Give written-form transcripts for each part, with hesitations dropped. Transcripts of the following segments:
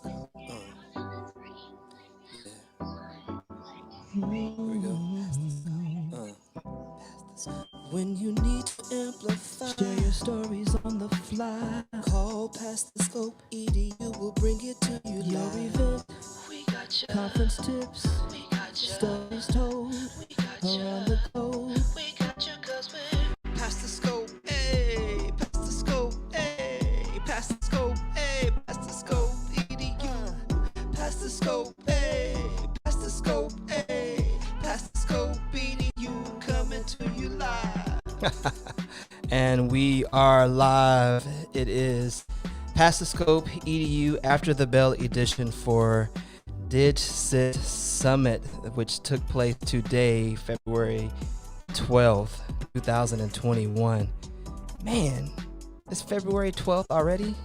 Here we go. When you need to amplify, share your stories on the fly. Call past the scope, EDU will bring it to you. Your event, we got you. Conference tips, we got you. Stories told, we got you. Around the globe, we got you 'cause we're past the scope, hey, past the scope, hey, past the scope, hey, past the scope, EDU, past the scope, hey, past the scope, hey, past the scope, EDU, coming to you live. And we are live. It is Past the Scope EDU After the Bell edition for DigSit Summit, which took place today, February 12th, 2021. Man, it's February 12th already?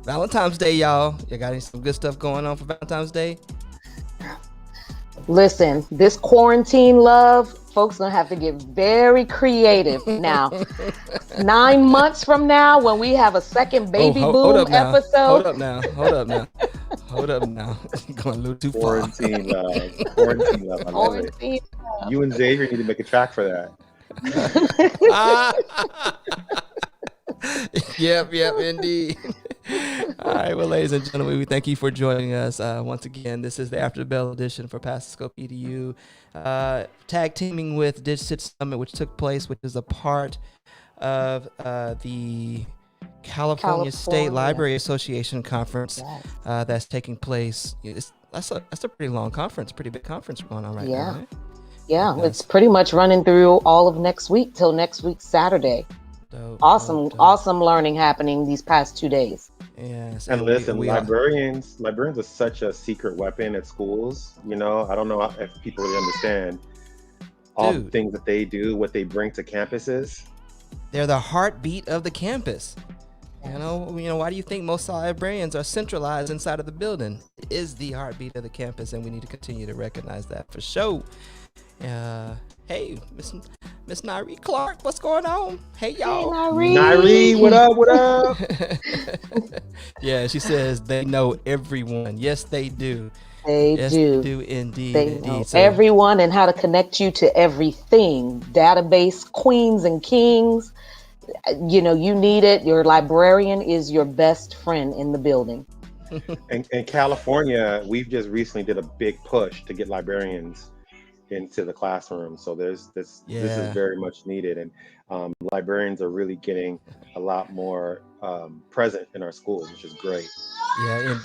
Valentine's Day, y'all. You got some good stuff going on for Valentine's Day? Listen, this quarantine love, folks gonna have to get very creative now. 9 months from now, when we have a second baby boom episode. Hold up now. Going a little too far. Quarantine love. I love it. You and Xavier need to make a track for that. Yep, indeed. All right, well, ladies and gentlemen, we thank you for joining us once again. This is the After the Bell edition for Past the Scope EDU, tag teaming with DigSit Summit, which took place, which is a part of the California State Library Association conference that's taking place. That's a pretty long conference, pretty big conference going on right now. Right? Yeah, it's pretty much running through all of next week till next week Saturday. Awesome learning happening these past 2 days. Yes, and listen, librarians are such a secret weapon at schools. You know, I don't know if people really understand all the things that they do, what they bring to campuses. They're the heartbeat of the campus. You know, why do you think most librarians are centralized inside of the building? It is the heartbeat of the campus, and we need to continue to recognize that for sure. Hey, Miss Nyree Clark, what's going on? Hey, y'all. Hey, Nyree, what up? Yeah, she says they know everyone. Yes, they do. They do indeed. They know everyone and how to connect you to everything. Database, queens and kings. You know, you need it. Your librarian is your best friend in the building. In California, we've just recently did a big push to get librarians into the classroom, so this is very much needed, and librarians are really getting a lot more present in our schools, which is great. Yeah,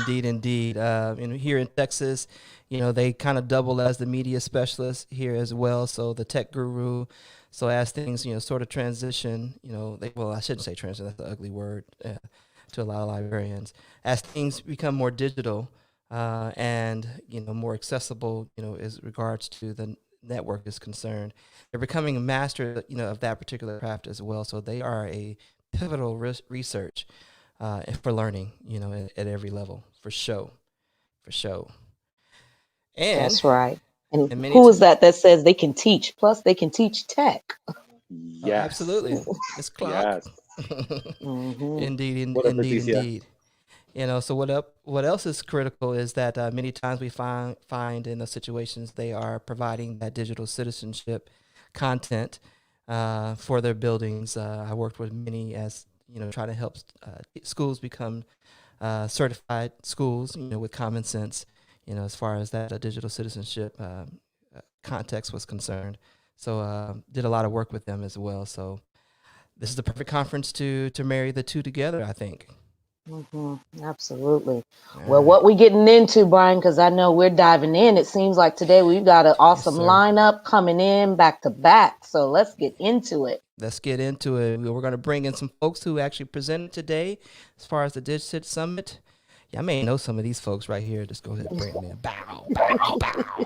indeed. Here in Texas, they kind of double as the media specialist here as well, so the tech guru. So as things sort of transition, I shouldn't say transition, that's an ugly word to a lot of librarians, as things become more digital and more accessible, as regards to the network is concerned, they're becoming a master, of that particular craft as well. So they are a pivotal research for learning, at every level, for sure. And that's right. And who is that says they can teach? Plus, they can teach tech. Yes, absolutely. It's Clark. Yes. Mm-hmm. Indeed. So what else is critical is that many times we find in those situations they are providing that digital citizenship content for their buildings. I worked with many as try to help schools become certified schools, with common sense, as far as that digital citizenship context was concerned. So did a lot of work with them as well. So this is the perfect conference to marry the two together, I think. Mm-hmm. Absolutely. Well, what we getting into, Brian, because I know we're diving in. It seems like today we've got an awesome lineup coming in back to back. So let's get into it. We're going to bring in some folks who actually presented today as far as the DigSit Summit. Yeah, I may know some of these folks right here. Just go ahead and bring them in. Bow, bow, bow.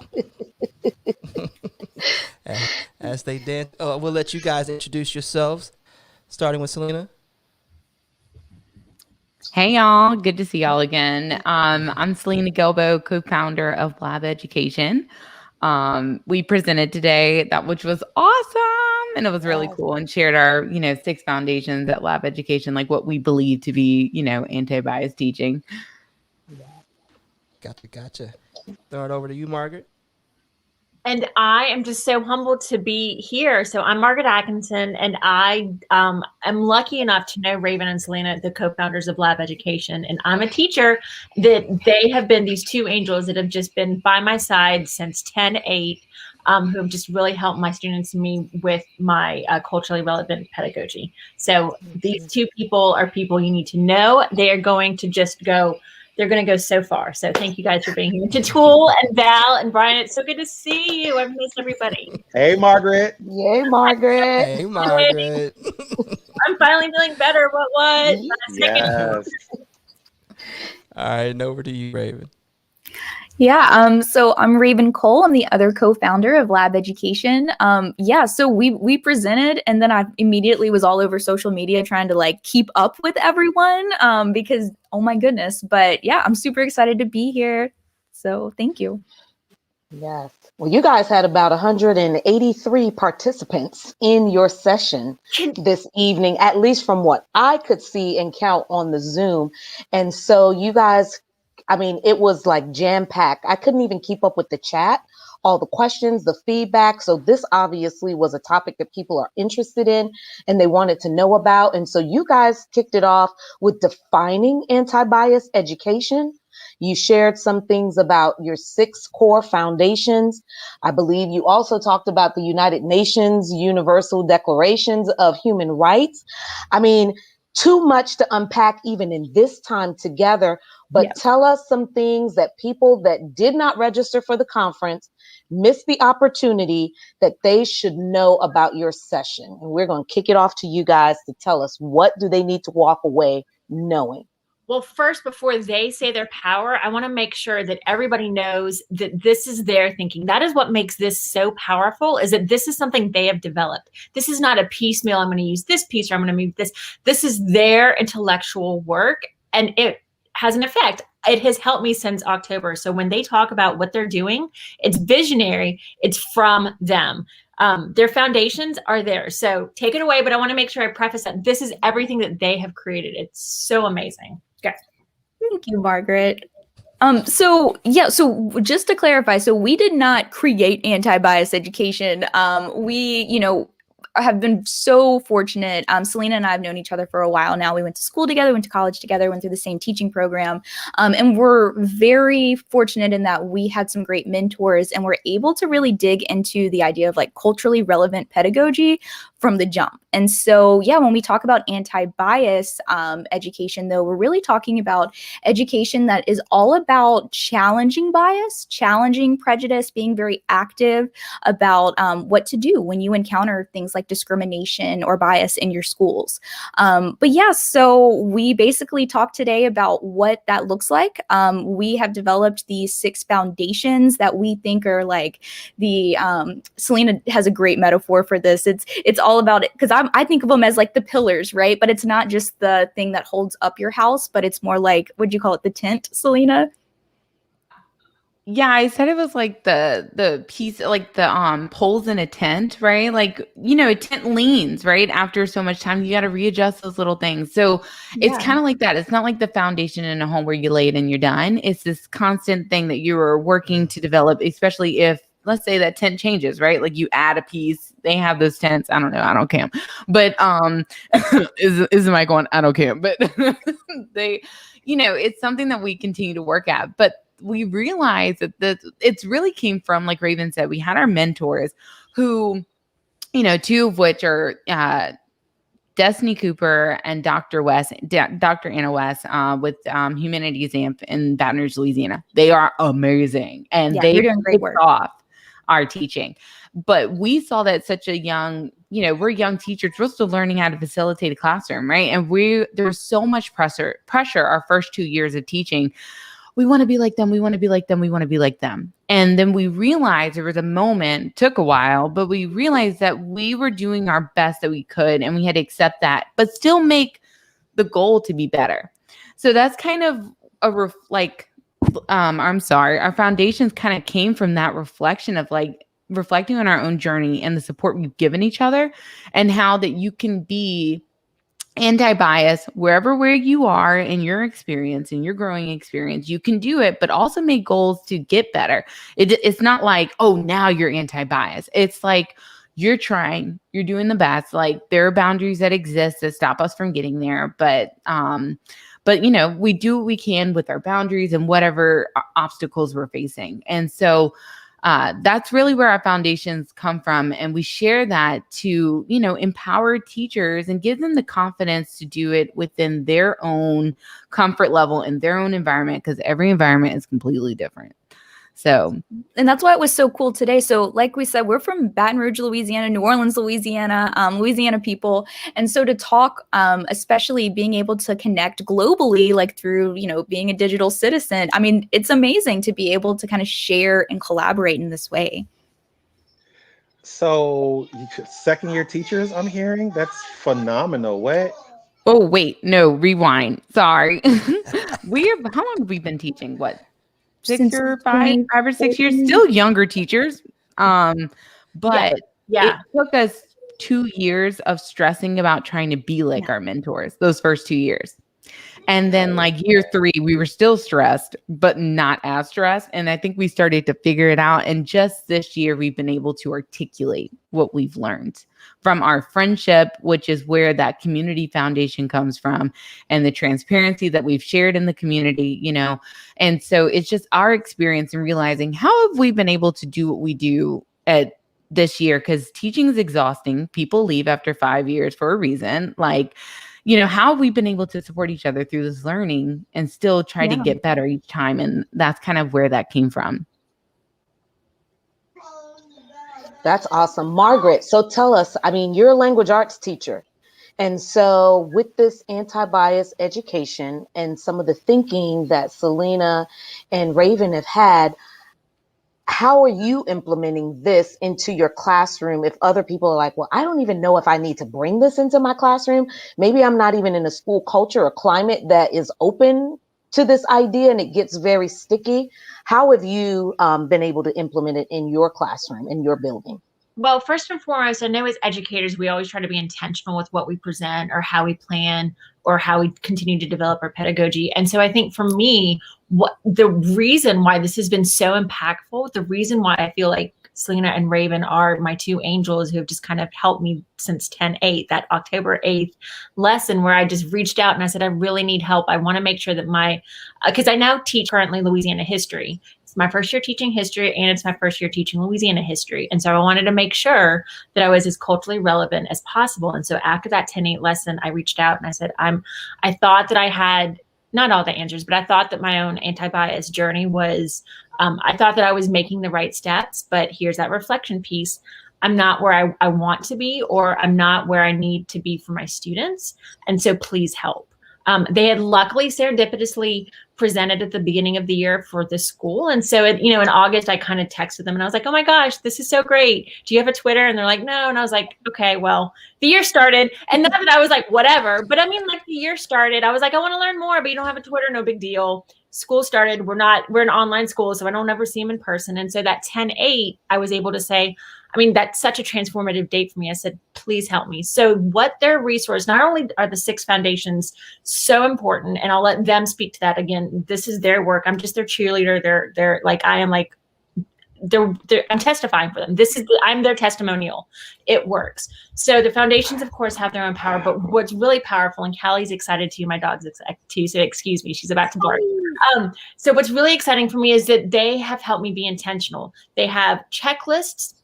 As they dance, we'll let you guys introduce yourselves, starting with Selena. Hey y'all, good to see y'all again. I'm Selena Gelbo, co-founder of Lab Education. We presented today, which was awesome, and it was really cool, and shared our 6 foundations at Lab Education, like what we believe to be anti-bias teaching. Gotcha. Throw it over to you, Margaret. And I am just so humbled to be here. So I'm Margaret Atkinson, and I am lucky enough to know Raven and Selena, the co-founders of Lab Education. And I'm a teacher that they have been these 2 angels that have just been by my side since 10/8, who have just really helped my students and me with my culturally relevant pedagogy. So these 2 people are people you need to know. They are going to just go. They're going to go so far. So thank you guys for being here. To Tool and Val and Brian, it's so good to see you. I've missed everybody. Hey, Margaret. Yay, Margaret. Hey, Margaret. I'm finally feeling better. What? Yes. All right, and over to you, Raven. Yeah, so I'm Raven Cole. I'm the other co-founder of Lab Education. So we presented, and then I immediately was all over social media trying to like keep up with everyone because, oh my goodness. But yeah, I'm super excited to be here. So thank you. Yes. Well, you guys had about 183 participants in your session this evening, at least from what I could see and count on the Zoom. And so you guys, it was like jam-packed. I couldn't even keep up with the chat, all the questions, the feedback. So this obviously was a topic that people are interested in and they wanted to know about. And so you guys kicked it off with defining anti-bias education. You shared some things about your 6 core foundations. I believe you also talked about the United Nations Universal Declarations of Human Rights. Too much to unpack even in this time together, but Tell us some things that people that did not register for the conference missed the opportunity that they should know about your session. And we're going to kick it off to you guys to tell us, what do they need to walk away knowing? Well, first, before they say their power, I want to make sure that everybody knows that this is their thinking. That is what makes this so powerful, is that this is something they have developed. This is not a piecemeal, I'm going to use this piece or I'm going to move this. This is their intellectual work, and it has an effect. It has helped me since October. So when they talk about what they're doing, it's visionary. It's from them. Their foundations are there. So take it away. But I want to make sure I preface that this is everything that they have created. It's so amazing. Okay. Thank you, Margaret. So just to clarify, so we did not create anti-bias education. We, have been so fortunate. Selena and I have known each other for a while now. We went to school together, went to college together, went through the same teaching program. And we're very fortunate in that we had some great mentors and we're able to really dig into the idea of like culturally relevant pedagogy from the jump. And so, when we talk about anti-bias education, though, we're really talking about education that is all about challenging bias, challenging prejudice, being very active about what to do when you encounter things like discrimination or bias in your schools. So we basically talked today about what that looks like. We have developed these 6 foundations that we think are like the, Selena has a great metaphor for this. It's all about it, because I think of them as like the pillars, right? But it's not just the thing that holds up your house, but it's more like, what'd you call it? The tent, Selena? Yeah, I said it was like the piece, like the poles in a tent, right? Like, a tent leans, right? After so much time, you got to readjust those little things. So it's kind of like that. It's not like the foundation in a home where you lay it and you're done. It's this constant thing that you are working to develop, especially if, let's say, that tent changes, right? Like you add a piece. They have those tents. I don't know. I don't camp. But is my going? I don't camp. But they, it's something that we continue to work at. But we realized that it's really came from, like Raven said, we had our mentors who, 2 of which are Destiny Cooper and Dr. Anna West with Humanities AMP in Baton Rouge, Louisiana. They are amazing. And they're doing great work off our teaching. But we saw that such a young, we're young teachers. We're still learning how to facilitate a classroom, right? And there's so much pressure our first 2 years of teaching. We want to be like them. We want to be like them. We want to be like them. And then we realized there was a moment, took a while, but we realized that we were doing our best that we could, and we had to accept that, but still make the goal to be better. So that's kind of our foundations kind of came from that reflection of like reflecting on our own journey and the support we've given each other, and how that you can be anti-bias where you are in your experience, in your growing experience. You can do it, but also make goals to get better. It's not like, oh, now you're anti-bias. It's like you're trying, you're doing the best. Like there are boundaries that exist that stop us from getting there, but you know, we do what we can with our boundaries and whatever obstacles we're facing. And so that's really where our foundations come from. And we share that to, you know, empower teachers and give them the confidence to do it within their own comfort level in their own environment, because every environment is completely different. So, and that's why it was so cool today. So like we said, we're from Baton Rouge, Louisiana, New Orleans, Louisiana, Louisiana people. And so to talk, especially being able to connect globally, like through, you know, being a digital citizen, I mean, it's amazing to be able to kind of share and collaborate in this way. So second year teachers, I'm hearing, that's phenomenal. What? oh, wait, no, rewind. Sorry. How long have we been teaching? What? Since 5 or 6 years, still younger teachers. But Yeah. it took us 2 years of stressing about trying to be like our mentors, those first 2 years. And then like year 3, we were still stressed, but not as stressed. And I think we started to figure it out. And just this year, we've been able to articulate what we've learned from our friendship, which is where that community foundation comes from, and the transparency that we've shared in the community, you know. And so it's just our experience in realizing how have we been able to do what we do at this year, because teaching is exhausting. People leave after 5 years for a reason. Like, you know, how have we been able to support each other through this learning and still try to get better each time? And that's kind of where that came from. That's awesome. Margaret, so tell us, I mean, you're a language arts teacher. And so with this anti-bias education and some of the thinking that Selena and Raven have had, how are you implementing this into your classroom if other people are like, well, I don't even know if I need to bring this into my classroom. Maybe I'm not even in a school culture or climate that is open to this idea and it gets very sticky. How have you been able to implement it in your classroom, in your building? Well, first and foremost, I know as educators, we always try to be intentional with what we present or how we plan or how we continue to develop our pedagogy. And so I think for me, what the reason why this has been so impactful, the reason why I feel like Selena and Raven are my two angels who have just kind of helped me since 10/8, that October 8th lesson where I just reached out and I said, I really need help. I want to make sure that because I now teach currently Louisiana history. It's my first year teaching history and it's my first year teaching Louisiana history. And so I wanted to make sure that I was as culturally relevant as possible. And so after that 10/8 lesson, I reached out and I said, I thought that I had not all the answers, but I thought that my own anti-bias journey was, I thought that I was making the right steps, but here's that reflection piece. I'm not where I want to be, or I'm not where I need to be for my students. And so please help. They had luckily serendipitously presented at the beginning of the year for the school. And so, in August, I kind of texted them and I was like, oh my gosh, this is so great. Do you have a Twitter? And they're like, no. And I was like, okay, well, the year started. And not that I was like, whatever. But I mean, like the year started. I was like, I want to learn more, but you don't have a Twitter, no big deal. School started. We're an online school, so I don't ever see them in person. And so that 10/8, I was able to say, I mean, that's such a transformative date for me. I said, please help me. So what their resource, not only are the 6 foundations so important, and I'll let them speak to that again. This is their work. I'm just their cheerleader. They're like, I am like, I'm testifying for them. I'm their testimonial. It works. So the foundations, of course, have their own power, but what's really powerful, and Callie's excited too, my dog's excited too, so excuse me, she's about to bark. So what's really exciting for me is that they have helped me be intentional. They have checklists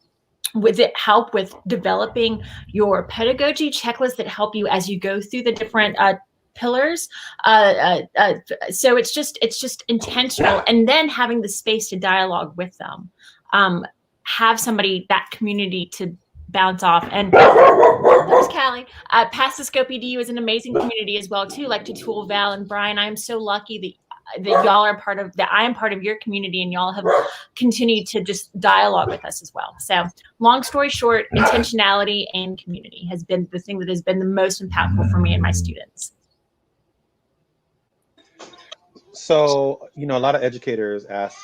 with it, help with developing your pedagogy checklists that help you as you go through the different pillars. So it's just intentional, and then having the space to dialogue with them, have somebody, that community to bounce off. And there's Callie. Past the Scope EDU is an amazing community as well too, like Tool, Val, and Brian. I am so lucky that y'all are I am part of your community, and y'all have continued to just dialogue with us as well. So long story short, intentionality and community has been the thing that has been the most impactful for me and my students. So, you know, a lot of educators ask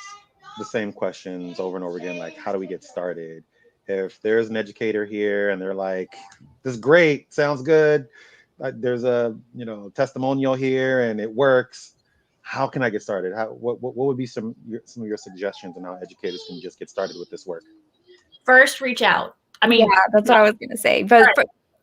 the same questions over and over again, like, how do we get started? If there's an educator here and they're like, this is great, sounds good, there's a, you know, testimonial here and it works. How can I get started? What would be some of your suggestions on how educators can just get started with this work? First, reach out. I mean, yeah, that's what I was going to say. But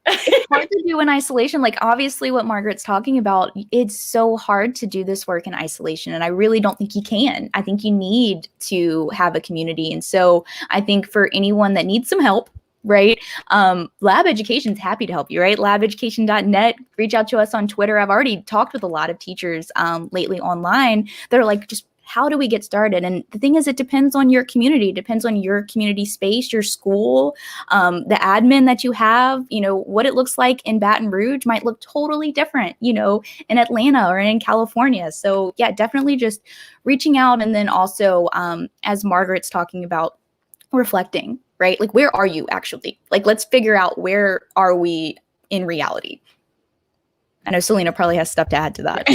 it's hard to do in isolation. Like, obviously, what Margaret's talking about, it's so hard to do this work in isolation. And I really don't think you can. I think you need to have a community. And so I think for anyone that needs some help, right? Lab Education's happy to help you, right? Labeducation.net. Reach out to us on Twitter. I've already talked with a lot of teachers lately online. They're like, just how do we get started? And the thing is, it depends on your community, it depends on your community space, your school, the admin that you have. You know, what it looks like in Baton Rouge might look totally different, you know, in Atlanta or in California. So yeah, definitely just reaching out. And then also, as Margaret's talking about, reflecting, right? Like, where are you actually? Like, let's figure out, where are we in reality? I know Selena probably has stuff to add to that.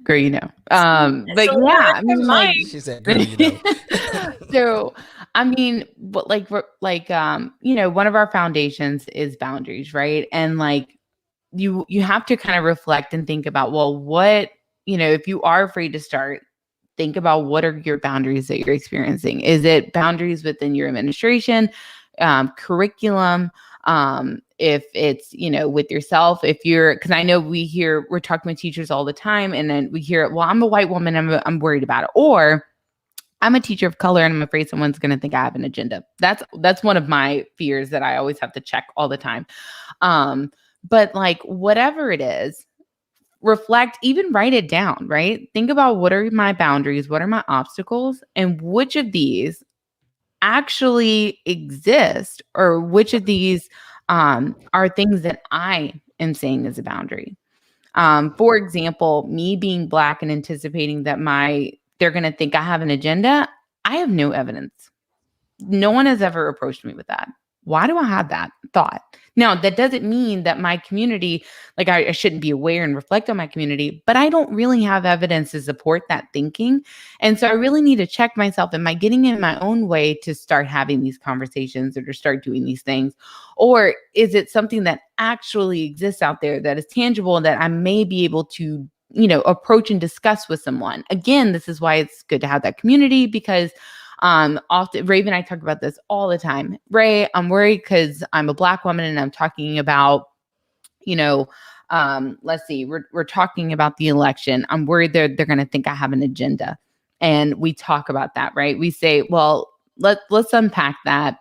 Girl, you know. But Selena, yeah, I mean, like, She said, girl, you know. so I mean, but like you know, one of our foundations is boundaries, right? And like you have to kind of reflect and think about, well, what, you know, if you are afraid to start, think about what are your boundaries that you're experiencing. Is it boundaries within your administration, curriculum? If it's, you know, with yourself, if you're, because I know we're talking with teachers all the time, and then we hear, well, I'm a white woman, I'm worried about it, or I'm a teacher of color and I'm afraid someone's going to think I have an agenda. That's one of my fears that I always have to check all the time. But like, whatever it is, reflect, even write it down, right? Think about, what are my boundaries? What are my obstacles? And which of these actually exist, or which of these are things that I am saying is a boundary. For example, me being Black and anticipating that they're going to think I have an agenda. I have no evidence. No one has ever approached me with that. Why do I have that thought? Now, that doesn't mean that my community, like I shouldn't be aware and reflect on my community, but I don't really have evidence to support that thinking. And so I really need to check myself. Am I getting in my own way to start having these conversations or to start doing these things? Or is it something that actually exists out there that is tangible that I may be able to, you know, approach and discuss with someone? Again, this is why it's good to have that community, because often Raven and I talk about this all the time. Ray, I'm worried because I'm a Black woman and I'm talking about, you know, let's see, we're talking about the election. I'm worried they're going to think I have an agenda. And we talk about that, right? We say, well, let's unpack that.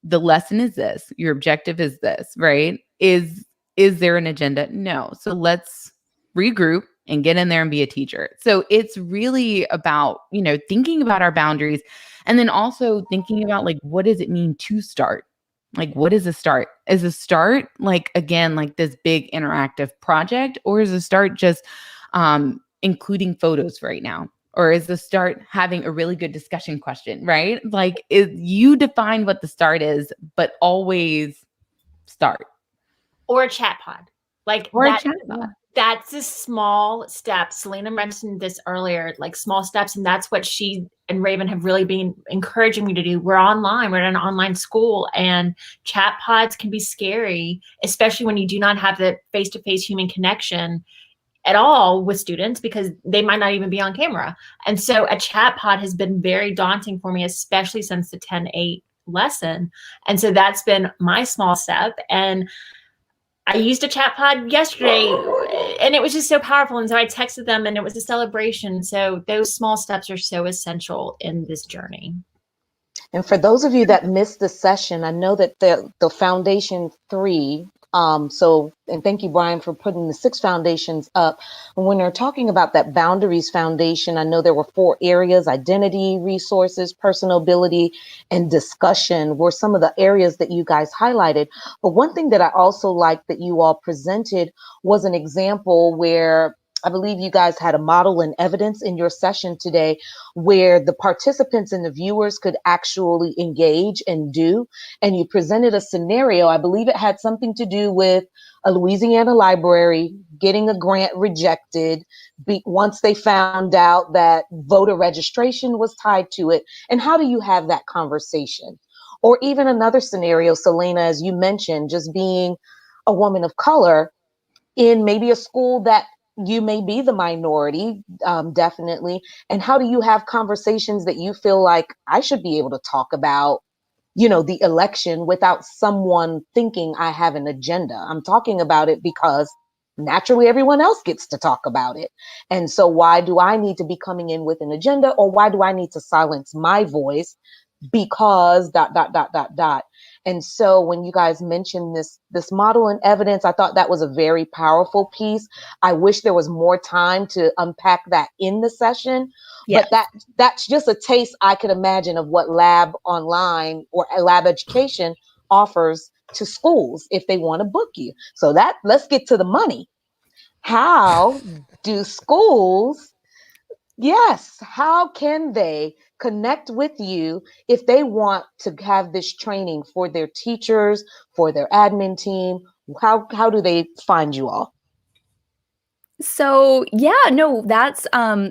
The lesson is this, your objective is this, right? Is there an agenda? No. So let's regroup and get in there and be a teacher. So it's really about, you know, thinking about our boundaries, and then also thinking about, like, what does it mean to start? Like, what is a start? Is a start, like, again, like this big interactive project, or is a start just including photos right now? Or is the start having a really good discussion question, right? Like, you define what the start is, but always start. Or a chat pod. Like, or a chat pod. That's a small step. Selena mentioned this earlier, like small steps. And that's what she and Raven have really been encouraging me to do. We're online, we're in an online school, and chat pods can be scary, especially when you do not have the face-to-face human connection at all with students, because they might not even be on camera. And so a chat pod has been very daunting for me, especially since the 10-8 lesson. And so that's been my small step. And I used a chat pod yesterday and it was just so powerful. And so I texted them and it was a celebration. So those small steps are so essential in this journey. And for those of you that missed the session, I know that the Foundation 3, and thank you, Brian, for putting the 6 foundations up. And when they're talking about that Boundaries Foundation, I know there were 4 areas: identity, resources, personal ability, and discussion were some of the areas that you guys highlighted. But one thing that I also liked that you all presented was an example where I believe you guys had a model and evidence in your session today where the participants and the viewers could actually engage and do. And you presented a scenario. I believe it had something to do with a Louisiana library getting a grant rejected once they found out that voter registration was tied to it. And how do you have that conversation? Or even another scenario, Selena, as you mentioned, just being a woman of color in maybe a school that you may be the minority, definitely. And how do you have conversations that you feel like I should be able to talk about, the election without someone thinking I have an agenda? I'm talking about it because naturally everyone else gets to talk about it. And so why do I need to be coming in with an agenda, or why do I need to silence my voice because ... And so when you guys mentioned this model and evidence, I thought that was a very powerful piece. I wish there was more time to unpack that in the session. Yes. But that's just a taste I could imagine of what Lab Online or Lab Education offers to schools if they want to book you. So let's get to the money. How do schools, yes, how can they connect with you if they want to have this training for their teachers, for their admin team? How do they find you all? So yeah, no, that's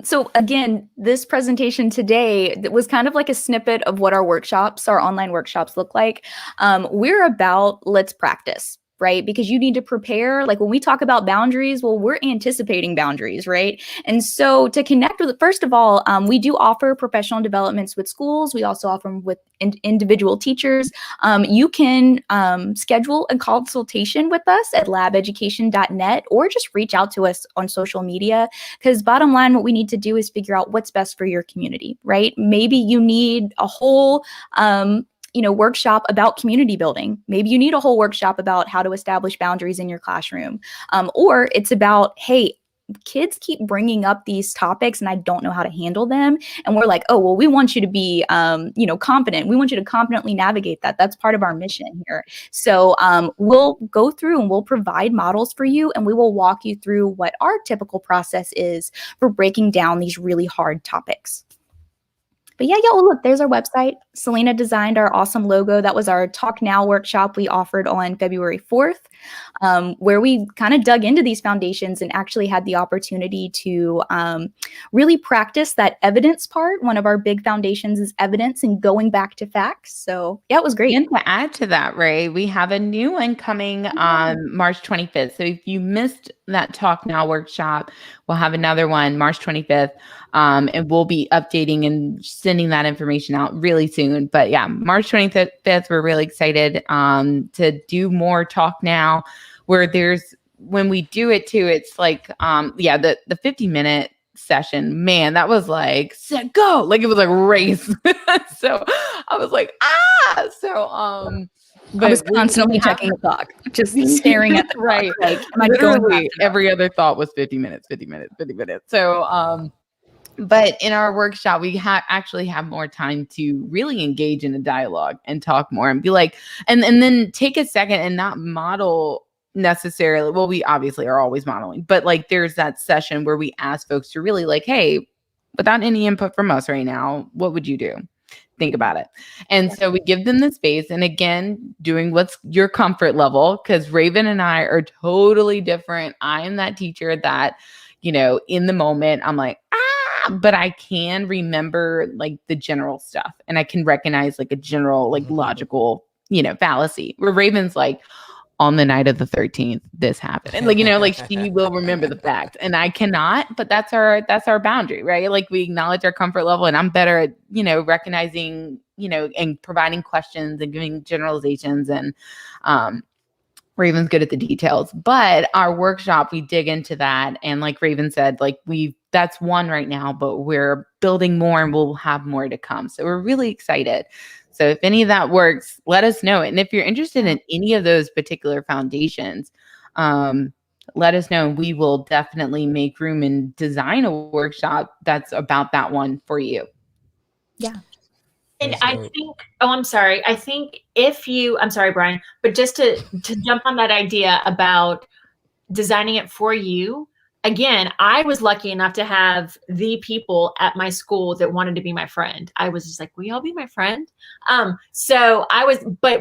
so again, this presentation today was kind of like a snippet of what our online workshops look like. We're about let's practice, right? Because you need to prepare. Like when we talk about boundaries, well, we're anticipating boundaries, right? And so to connect with, first of all, we do offer professional developments with schools. We also offer them with individual teachers. You can schedule a consultation with us at labeducation.net, or just reach out to us on social media, because bottom line, what we need to do is figure out what's best for your community, right? Maybe you need a whole workshop about community building. Maybe you need a whole workshop about how to establish boundaries in your classroom. Or it's about, hey, kids keep bringing up these topics and I don't know how to handle them. And we're like, oh, well, we want you to be, confident. We want you to confidently navigate that. That's part of our mission here. So we'll go through and we'll provide models for you, and we will walk you through what our typical process is for breaking down these really hard topics. But yeah, well, look, there's our website. Selena designed our awesome logo. That was our Talk Now workshop we offered on February 4th, where we kind of dug into these foundations and actually had the opportunity to really practice that evidence part. One of our big foundations is evidence and going back to facts. So yeah, it was great. And to add to that, Ray, we have a new one coming on March 25th. So if you missed that Talk Now workshop, we'll have another one March 25th. And we'll be updating and sending that information out really soon. But yeah, March 25th, we're really excited to do more Talk Now, where when we do it too, it's like, the 50-minute session, man, that was like, set, go. Like it was like a race. So I was like, but I was constantly checking the clock, just staring at the right. clock. Like, am I Literally every other thought was 50 minutes. So, but in our workshop, we actually have more time to really engage in a dialogue and talk more and be like, and then take a second and not model necessarily. Well, we obviously are always modeling, but like there's that session where we ask folks to really like, hey, without any input from us right now, what would you do? Think about it. And so we give them the space, and again, doing what's your comfort level, because Raven and I are totally different. I am that teacher that, in the moment, I'm like, but I can remember like the general stuff, and I can recognize like a general, like logical, fallacy, where Raven's like, on the night of the 13th, this happened. And like, she will remember the facts and I cannot, but that's our boundary, right? Like we acknowledge our comfort level, and I'm better at, recognizing, and providing questions and giving generalizations, and Raven's good at the details. But our workshop, we dig into that. And like Raven said, like that's one right now, but we're building more and we'll have more to come. So we're really excited. So if any of that works, let us know. And if you're interested in any of those particular foundations, let us know. We will definitely make room and design a workshop that's about that one for you. Yeah. And I think, I'm sorry. I think I'm sorry, Brian, but just to jump on that idea about designing it for you, again, I was lucky enough to have the people at my school that wanted to be my friend. I was just like, will y'all be my friend? But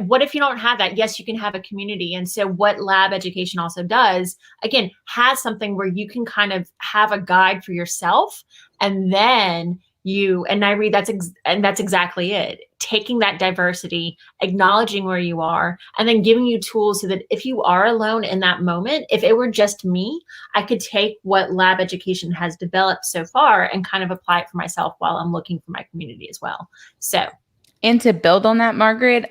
what if you don't have that? Yes, you can have a community. And so what lab education also does, again, has something where you can kind of have a guide for yourself. And then that's exactly it. Taking that diversity, acknowledging where you are, and then giving you tools so that if you are alone in that moment, if it were just me, I could take what lab education has developed so far and kind of apply it for myself while I'm looking for my community as well. So, and to build on that, Margaret,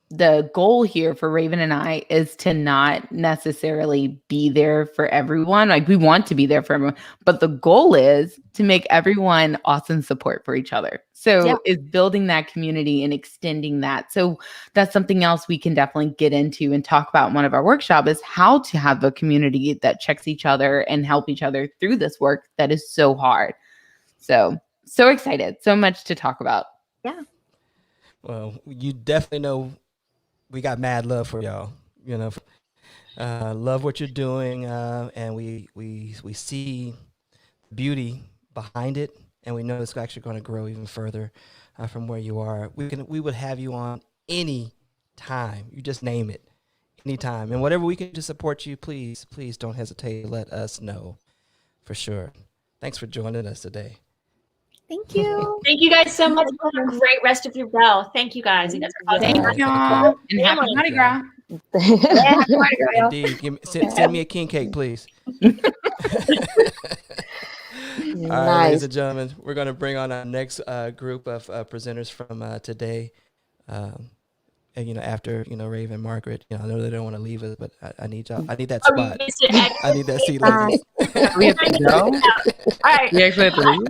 the goal here for Raven and I is to not necessarily be there for everyone. Like, we want to be there for everyone, but the goal is to make everyone awesome support for each other. So is building that community and extending that. So that's something else we can definitely get into and talk about in one of our workshops, is how to have a community that checks each other and help each other through this work that is so hard. So excited. So much to talk about. Yeah. Well, you definitely know we got mad love for y'all. You know, love what you're doing, and we see beauty behind it, and we know it's actually going to grow even further from where you are. We would have you on any time. You just name it, anytime, and whatever we can do to support you, please don't hesitate to let us know, for sure. Thanks for joining us today. Thank you. Thank you guys so much. Have a great rest of your bell. Thank you guys. You guys are awesome. Thank y'all. And happy Mardi Gras. Yeah, happy Mardi Gras. Indeed. Send me a king cake, please. All right, ladies and gentlemen, we're going to bring on our next group of presenters from today. And, after, Raven and Margaret, I know they don't want to leave us, but I need y'all. I need that spot. I need that seat, ladies. We have to go? All right. We actually have to leave?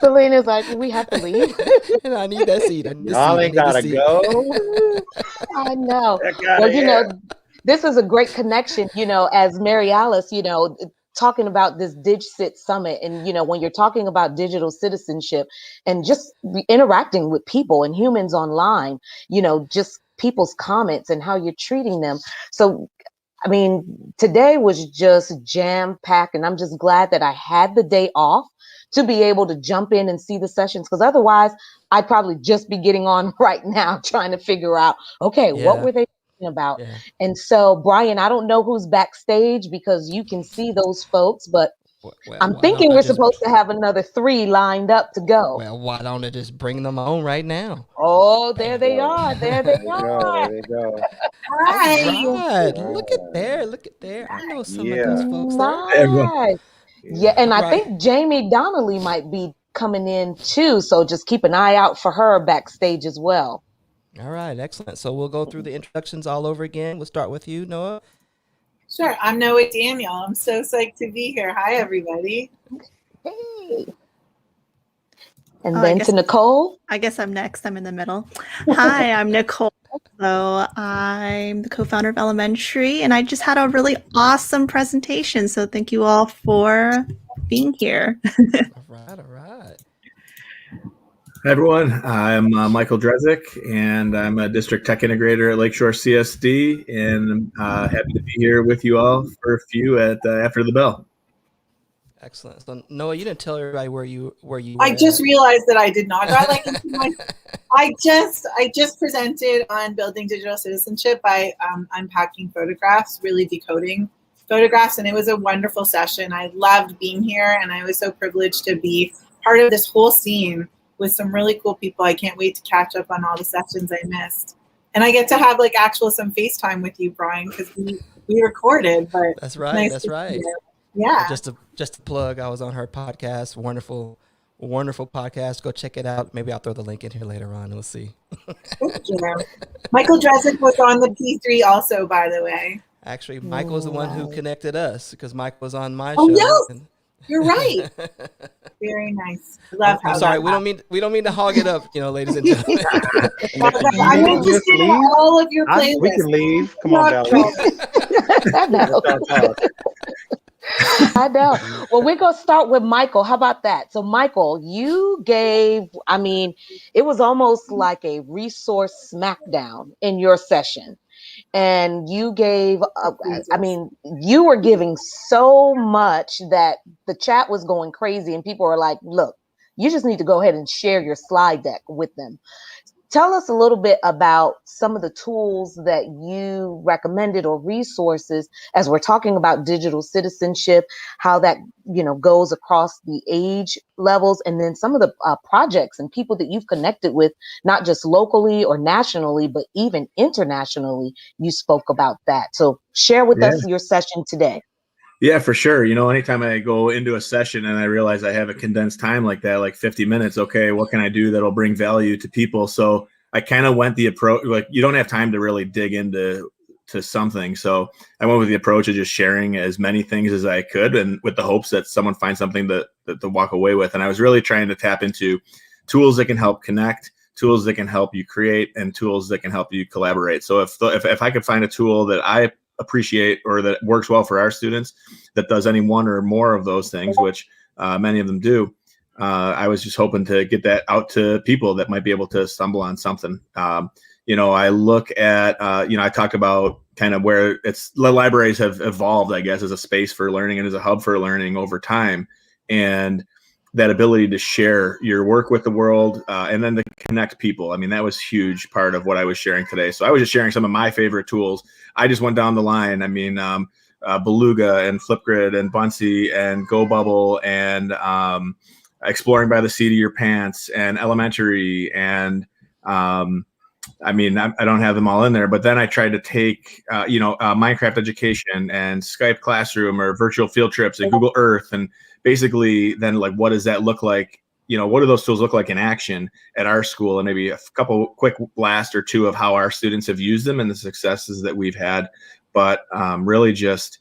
Selena's like, we have to leave. And I need that seat. Y'all ain't gotta go. I know. Well, this is a great connection, as Mary Alice, talking about this DigCit Summit. And, when you're talking about digital citizenship and just interacting with people and humans online, just people's comments and how you're treating them. So, I mean, today was just jam-packed, and I'm just glad that I had the day off to be able to jump in and see the sessions, because otherwise I'd probably just be getting on right now trying to figure out, okay, what were they about? And so, Brian, I don't know who's backstage because you can see those folks, but I'm thinking we're supposed to have another 3 lined up to go. Well, why don't I just bring them on right now? Oh, there they are. There they are. There you go. All right. Look at there. I know some of those folks. Nice. Yeah, and I think Jamie Donnelly might be coming in too, so just keep an eye out for her backstage as well. All right, excellent. So we'll go through the introductions all over again. We'll start with you, Noah. Sure. I'm Noah Daniel. I'm so psyched to be here. Hi, everybody. Hey. And then to Nicole. I guess I'm next. I'm in the middle. Hi, I'm Nicole. So I'm the co-founder of Elementary, and I just had a really awesome presentation. So thank you all for being here. All right. Hi, everyone. I'm Michael Drezick, and I'm a district tech integrator at Lakeshore CSD, and I'm happy to be here with you all for a few at After the Bell. Excellent. So Noah, you didn't tell everybody where you were. I just realized that I did not. I just presented on building digital citizenship by unpacking photographs, really decoding photographs, and it was a wonderful session. I loved being here, and I was so privileged to be part of this whole scene with some really cool people. I can't wait to catch up on all the sessions I missed. And I get to have some FaceTime with you, Brian, because we recorded, but that's right. That's right. Yeah. Just to plug, I was on her podcast. Wonderful podcast. Go check it out. Maybe I'll throw the link in here later on. We'll see. Thank you. Michael Drezick was on the P3 also, by the way. Actually, Michael was the one who connected us because Mike was on my show. Yes. You're right. Very nice. Love how I'm sorry, we don't mean to hog it up, ladies and gentlemen. I'm interested in all of your playlists. We can leave. Come on, Valerie. I know. Well, we're going to start with Michael. How about that? So, Michael, you gave, it was almost like a resource smackdown in your session. And you gave, I mean, you were giving so much that the chat was going crazy, and people were like, look, you just need to go ahead and share your slide deck with them. Tell us a little bit about some of the tools that you recommended or resources as we're talking about digital citizenship, how that, you know, goes across the age levels, and then some of the projects and people that you've connected with, not just locally or nationally, but even internationally. You spoke about that. So share with us your session today. Yeah, for sure. You know, anytime I go into a session and I realize I have a condensed time like that, like 50 minutes, okay, what can I do that'll bring value to people? So I kind of went the approach, like you don't have time to really dig into something. So I went with the approach of just sharing as many things as I could, and with the hopes that someone finds something that to walk away with. And I was really trying to tap into tools that can help connect, tools that can help you create, and tools that can help you collaborate. So if I could find a tool that I appreciate or that works well for our students that does any one or more of those things, which many of them do, I was just hoping to get that out to people that might be able to stumble on something. You know, I look at, you know, I talk about kind of where the libraries have evolved, I guess, as a space for learning and as a hub for learning over time. And that ability to share your work with the world and then to connect people. I mean, that was huge part of what I was sharing today. So I was just sharing some of my favorite tools. I just went down the line. I mean, Beluga and Flipgrid and Buncee and GoBubble and Exploring by the Seat of Your Pants and Elementary. And I mean, I don't have them all in there, but then I tried to take, you know, Minecraft Education and Skype Classroom or virtual field trips and Google Earth, and basically then like, what does that look like? You know, what do those tools look like in action at our school? And maybe a couple quick blast or two of how our students have used them and the successes that we've had. But really just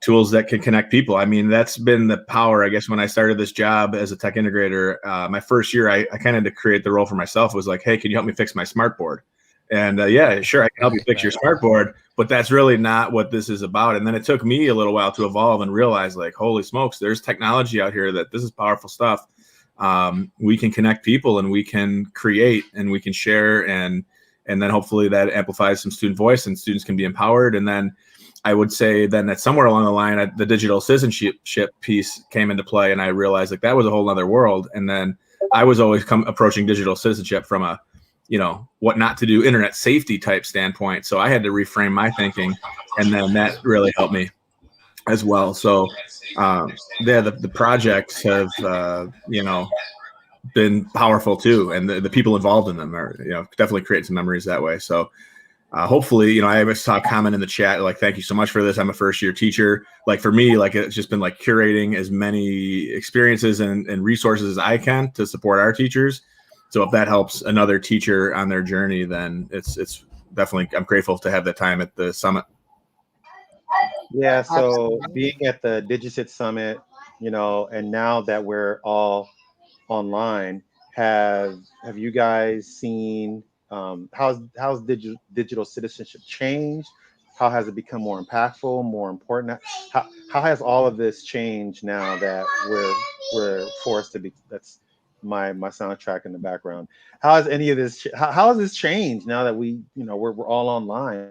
tools that can connect people. I mean, that's been the power, I guess, when I started this job as a tech integrator. My first year, I kind of to create the role for myself was like, hey, can you help me fix my smart board? And yeah, sure, I can help you fix your smart board, but that's really not what this is about. And then it took me a little while to evolve and realize, like, holy smokes, there's technology out here that this is powerful stuff. We can connect people and we can create and we can share, and then hopefully that amplifies some student voice and students can be empowered. And then I would say then that somewhere along the line, the digital citizenship piece came into play, and I realized like that was a whole other world. And then I was always approaching digital citizenship from a, you know, what not to do, internet safety type standpoint. So I had to reframe my thinking, and then that really helped me as well. So the projects have, you know, been powerful too. And the people involved in them are, you know, definitely create some memories that way. So hopefully, you know, I saw a comment in the chat, like, thank you so much for this. I'm a first year teacher. Like for me, like it's just been like curating as many experiences and resources as I can to support our teachers. So if that helps another teacher on their journey, then it's definitely, I'm grateful to have that time at the summit. Yeah, so being at the DigiCit Summit, you know, and now that we're all online, have you guys seen how's digital citizenship changed? How has it become more impactful, more important? How has all of this changed now that we're forced to be? That's my soundtrack in the background. How has any of this? How has this changed now that we, you know, we're all online?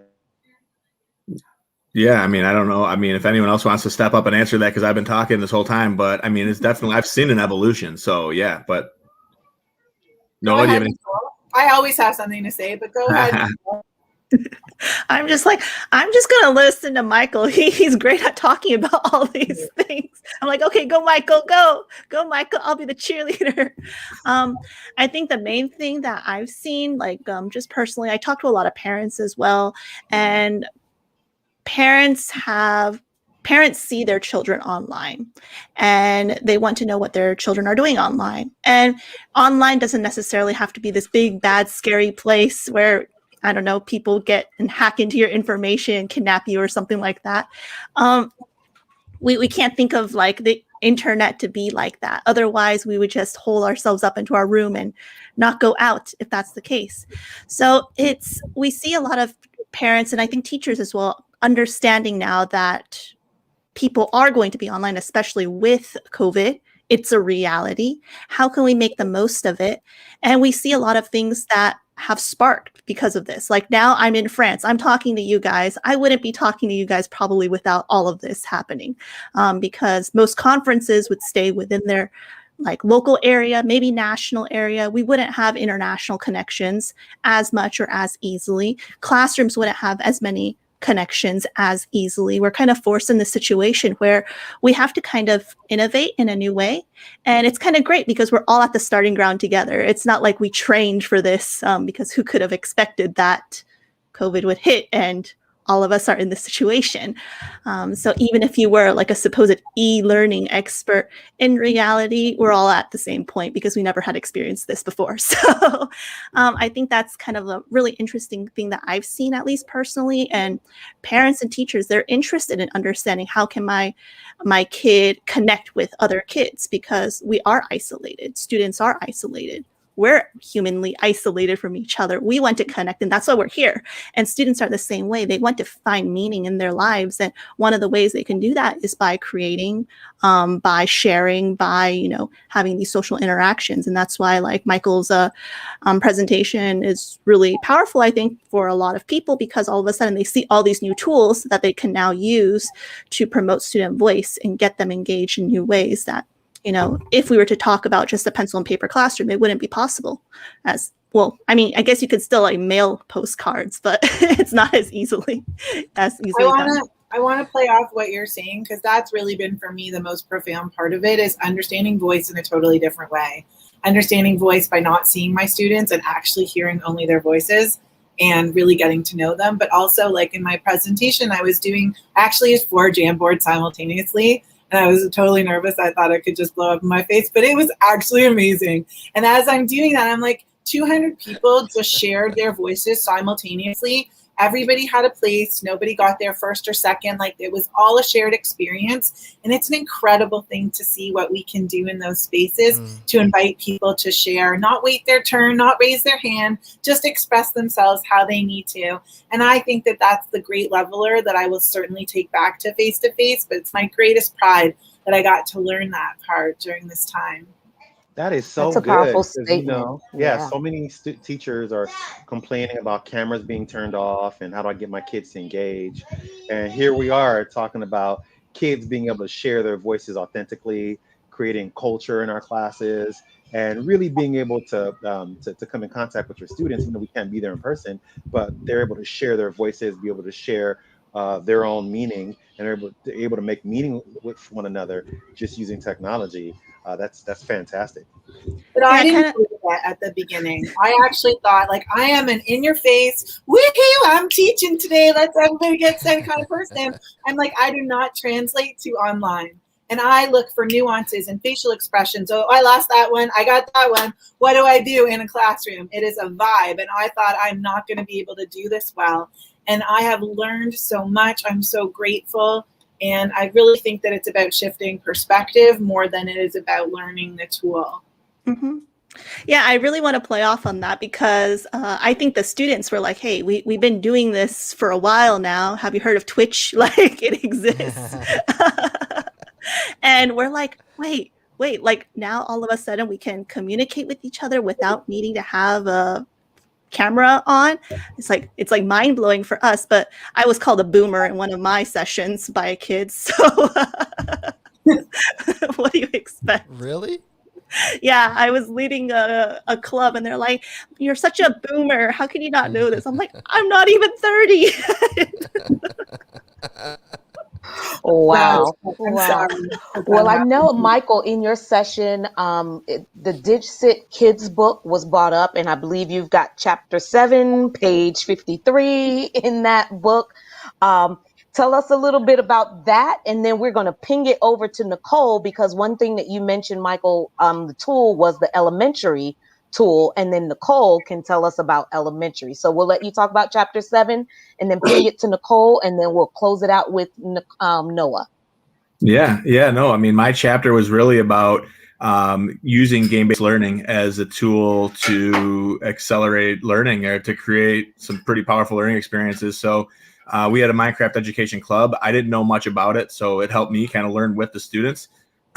Yeah, I mean, I don't know. I mean, if anyone else wants to step up and answer that, because I've been talking this whole time, but I mean, it's definitely, I've seen an evolution. So yeah, but no, go ahead, I always have something to say, but go ahead. I'm just like, I'm just going to listen to Michael. He's great at talking about all these things. I'm like, okay, go, Michael, go, Michael. I'll be the cheerleader. I think the main thing that I've seen, like, just personally, I talk to a lot of parents as well, and parents see their children online and they want to know what their children are doing online. And online doesn't necessarily have to be this big, bad, scary place where, I don't know, people get and hack into your information, kidnap you or something like that. We can't think of like the internet to be like that. Otherwise, we would just hole ourselves up into our room and not go out if that's the case. So we see a lot of parents, and I think teachers as well, understanding now that people are going to be online, especially with COVID. It's a reality. How can we make the most of it? And we see a lot of things that have sparked because of this. Like now I'm in France, I'm talking to you guys. I wouldn't be talking to you guys probably without all of this happening, because most conferences would stay within their like local area, maybe national area. We wouldn't have international connections as much or as easily. Classrooms wouldn't have as many connections as easily. We're kind of forced in this situation where we have to kind of innovate in a new way. And it's kind of great because we're all at the starting ground together. It's not like we trained for this, because who could have expected that COVID would hit and all of us are in this situation. So even if you were like a supposed e-learning expert, in reality, we're all at the same point because we never had experienced this before. So I think that's kind of a really interesting thing that I've seen, at least personally. And parents and teachers, they're interested in understanding how can my kid connect with other kids, because we are isolated. Students are isolated. We're humanly isolated from each other. We want to connect, and that's why we're here. And students are the same way. They want to find meaning in their lives. And one of the ways they can do that is by creating, by sharing, by, you know, having these social interactions. And that's why like Michael's presentation is really powerful, I think, for a lot of people, because all of a sudden they see all these new tools that they can now use to promote student voice and get them engaged in new ways that, you know, if we were to talk about just a pencil and paper classroom, it wouldn't be possible. As well, I mean, I guess you could still like mail postcards, but it's not as easily done. I want to play off what you're saying, because that's really been for me the most profound part of it, is understanding voice in a totally different way. Understanding voice by not seeing my students and actually hearing only their voices and really getting to know them. But also, like in my presentation, I actually used 4 Jamboards simultaneously. And I was totally nervous. I thought I could just blow up in my face, but it was actually amazing. And as I'm doing that, I'm like, 200 people just shared their voices simultaneously. Everybody had a place. Nobody got there first or second. Like, it was all a shared experience. And it's an incredible thing to see what we can do in those spaces to invite people to share, not wait their turn, not raise their hand, just express themselves how they need to. And I think that that's the great leveler that I will certainly take back to face-to-face, but it's my greatest pride that I got to learn that part during this time. That is so That's a good. powerful 'Cause, you know, statement. yeah, Yeah. so many teachers are complaining about cameras being turned off and how do I get my kids to engage. And here we are talking about kids being able to share their voices authentically, creating culture in our classes, and really being able to come in contact with your students. You know, we can't be there in person, but they're able to share their voices, be able to share their own meaning, and they're able to make meaning with one another just using technology. That's fantastic. But I didn't believe that at the beginning. I actually thought, like, I am an in-your-face, woohoo, I'm teaching today, let's everybody get excited kind of person. I'm like, I do not translate to online. And I look for nuances and facial expressions. Oh, I lost that one. I got that one. What do I do in a classroom? It is a vibe. And I thought, I'm not going to be able to do this well. And I have learned so much. I'm so grateful. And I really think that it's about shifting perspective more than it is about learning the tool. Mm-hmm. Yeah, I really want to play off on that, because I think the students were like, hey, we've been doing this for a while now. Have you heard of Twitch? Like, it exists. And we're like, wait, like now all of a sudden we can communicate with each other without needing to have a camera on. It's like mind blowing for us, but I was called a boomer in one of my sessions by a kid. So what do you expect? Really? Yeah, I was leading a club and they're like, you're such a boomer. How can you not know this? I'm like, I'm not even 30. Wow. I'm Wow. sorry. Well, I know, Michael, in your session, the Digsit Kids book was brought up, and I believe you've got chapter 7, page 53 in that book. Tell us a little bit about that, and then we're going to ping it over to Nicole, because one thing that you mentioned, Michael, the tool was the elementary tool, and then Nicole can tell us about elementary. So we'll let you talk about chapter 7 and then ping it to Nicole, and then we'll close it out with Noah. Yeah, no, I mean, my chapter was really about using game-based learning as a tool to accelerate learning or to create some pretty powerful learning experiences. So we had a Minecraft education club. I didn't know much about it, so it helped me kind of learn with the students.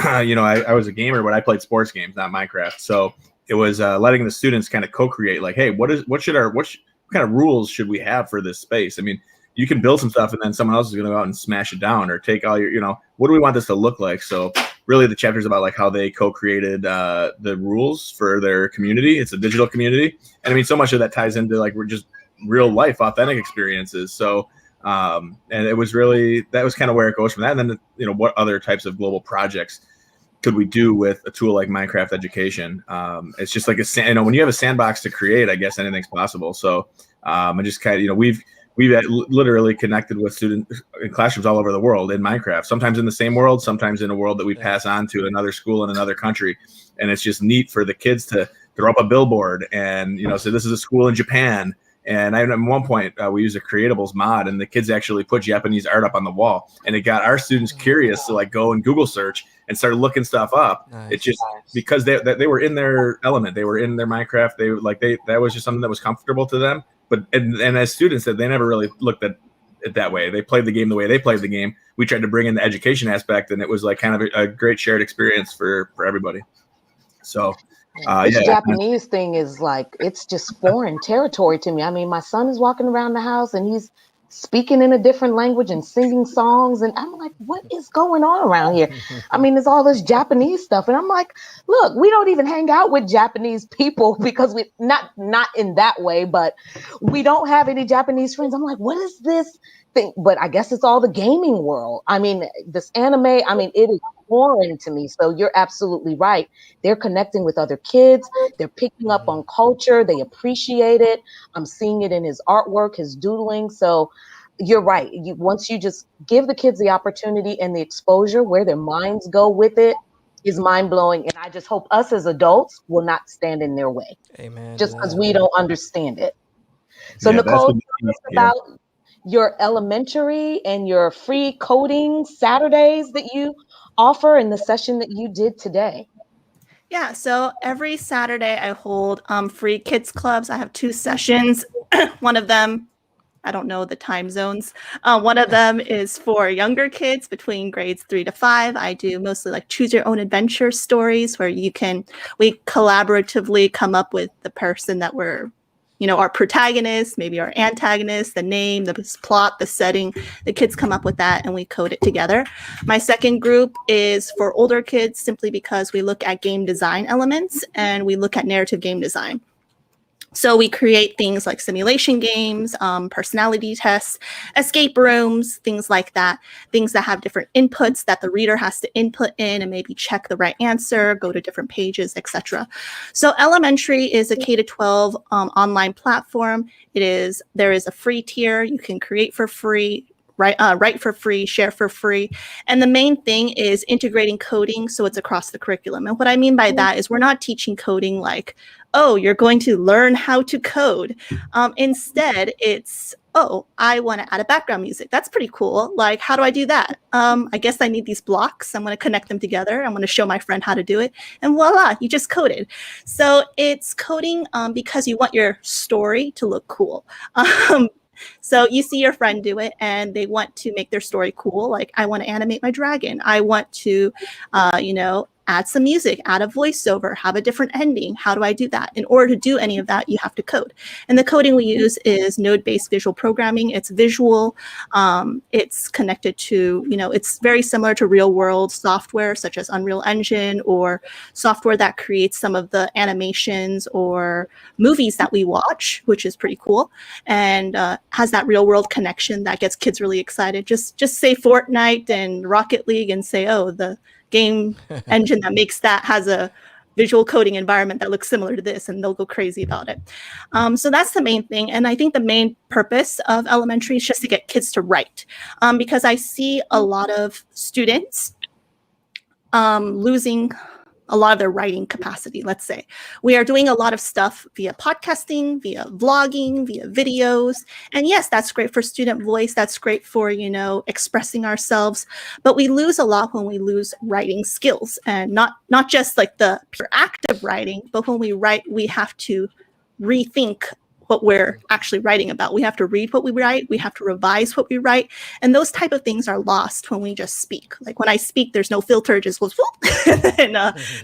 You know, I was a gamer, but I played sports games, not Minecraft. So it was letting the students kind of co-create, like, hey, what kind of rules should we have for this space? I mean, you can build some stuff and then someone else is going to go out and smash it down, or take all your, what do we want this to look like? So really the chapter's about like how they co-created the rules for their community. It's a digital community. And I mean, so much of that ties into like, we're just real life, authentic experiences. So, and it was really, that was kind of where it goes from that. And then, what other types of global projects could we do with a tool like Minecraft Education? It's just like when you have a sandbox to create, I guess anything's possible. So I just kind of, we've literally connected with students in classrooms all over the world in Minecraft, sometimes in the same world, sometimes in a world that we pass on to another school in another country. And it's just neat for the kids to throw up a billboard and, say this is a school in Japan. And at one point we used a Creatables mod, and the kids actually put Japanese art up on the wall, and it got our students curious to like go and Google search and start looking stuff up. Nice. It just, because they were in their element, they were in their Minecraft. That was just something that was comfortable to them. But and as students, that they never really looked at it that way. They played the game the way they played the game. We tried to bring in the education aspect, and it was like kind of a great shared experience for everybody. So this Japanese thing is like, it's just foreign territory to me. I mean, my son is walking around the house and he's speaking in a different language and singing songs, and I'm like, what is going on around here? I mean, there's all this Japanese stuff, and I'm like, look, we don't even hang out with Japanese people because we not in that way, but we don't have any Japanese friends. I'm like, what is this thing? But I guess it's all the gaming world. I mean, this anime, I mean, it is foreign to me. So you're absolutely right. They're connecting with other kids. They're picking up on culture. They appreciate it. I'm seeing it in his artwork, his doodling. So you're right. Once you just give the kids the opportunity and the exposure, where their minds go with it is mind blowing. And I just hope us as adults will not stand in their way. Amen. Just because we don't understand it. So Nicole, tell us about your elementary and your free coding Saturdays that you offer in the session that you did today. Yeah, so every Saturday I hold free kids clubs. I have 2 sessions. One of them, I don't know the time zones. One of them is for younger kids between grades 3 to 5. I do mostly like choose your own adventure stories where we collaboratively come up with the person that we're, our protagonist, maybe our antagonist, the name, the plot, the setting. The kids come up with that and we code it together. My second group is for older kids, simply because we look at game design elements and we look at narrative game design. So we create things like simulation games, personality tests, escape rooms, things like that, things that have different inputs that the reader has to input in and maybe check the right answer, go to different pages, etc. So Elementary is a K-12 online platform. There is a free tier. You can create for free, write for free, share for free. And the main thing is integrating coding so it's across the curriculum. And what I mean by that is we're not teaching coding like, oh, you're going to learn how to code. Instead, it's, oh, I want to add a background music. That's pretty cool. Like, how do I do that? I guess I need these blocks. I'm going to connect them together. I'm going to show my friend how to do it. And voila, you just coded. So it's coding because you want your story to look cool. So you see your friend do it and they want to make their story cool. Like, I want to animate my dragon. I want to, add some music, add a voiceover, have a different ending. How do I do that? In order to do any of that, you have to code. And the coding we use is node-based visual programming. It's visual. It's connected to, it's very similar to real world software such as Unreal Engine or software that creates some of the animations or movies that we watch, which is pretty cool. And has that real world connection that gets kids really excited. Just say Fortnite and Rocket League and say, oh, the game engine that makes that has a visual coding environment that looks similar to this, and they'll go crazy about it. So that's the main thing. And I think the main purpose of Elementary is just to get kids to write, because I see a lot of students losing a lot of their writing capacity, let's say. We are doing a lot of stuff via podcasting, via vlogging, via videos. And yes, that's great for student voice. That's great for, expressing ourselves. But we lose a lot when we lose writing skills, and not just like the pure act of writing, but when we write, we have to rethink what we're actually writing about. We have to read what we write. We have to revise what we write. And those type of things are lost when we just speak. Like when I speak, there's no filter, it just goes, and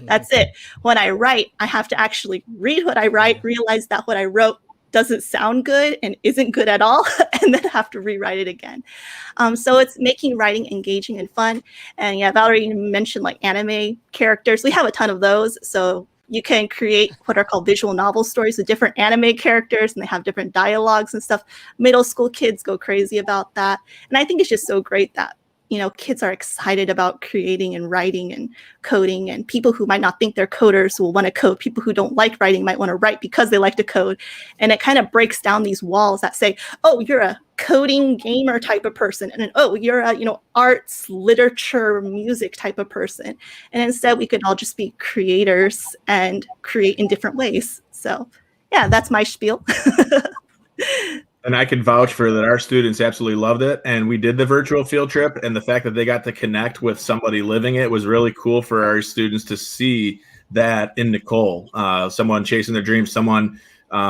that's it. When I write, I have to actually read what I write, realize that what I wrote doesn't sound good and isn't good at all, and then have to rewrite it again. So it's making writing engaging and fun. And yeah, Valerie, you mentioned like anime characters. We have a ton of those. So you can create what are called visual novel stories with different anime characters, and they have different dialogues and stuff. Middle school kids go crazy about that. And I think it's just so great that, you know, kids are excited about creating and writing and coding, and people who might not think they're coders will want to code. People who don't like writing might want to write because they like to code. And it kind of breaks down these walls that say, oh, you're a coding gamer type of person, and then, oh, you're a, you know, arts, literature, music type of person. And instead we could all just be creators and create in different ways. So yeah, that's my spiel. And I can vouch for that. Our students absolutely loved it. And we did the virtual field trip, and the fact that they got to connect with somebody living it was really cool for our students to see that in Nicole, someone chasing their dreams, someone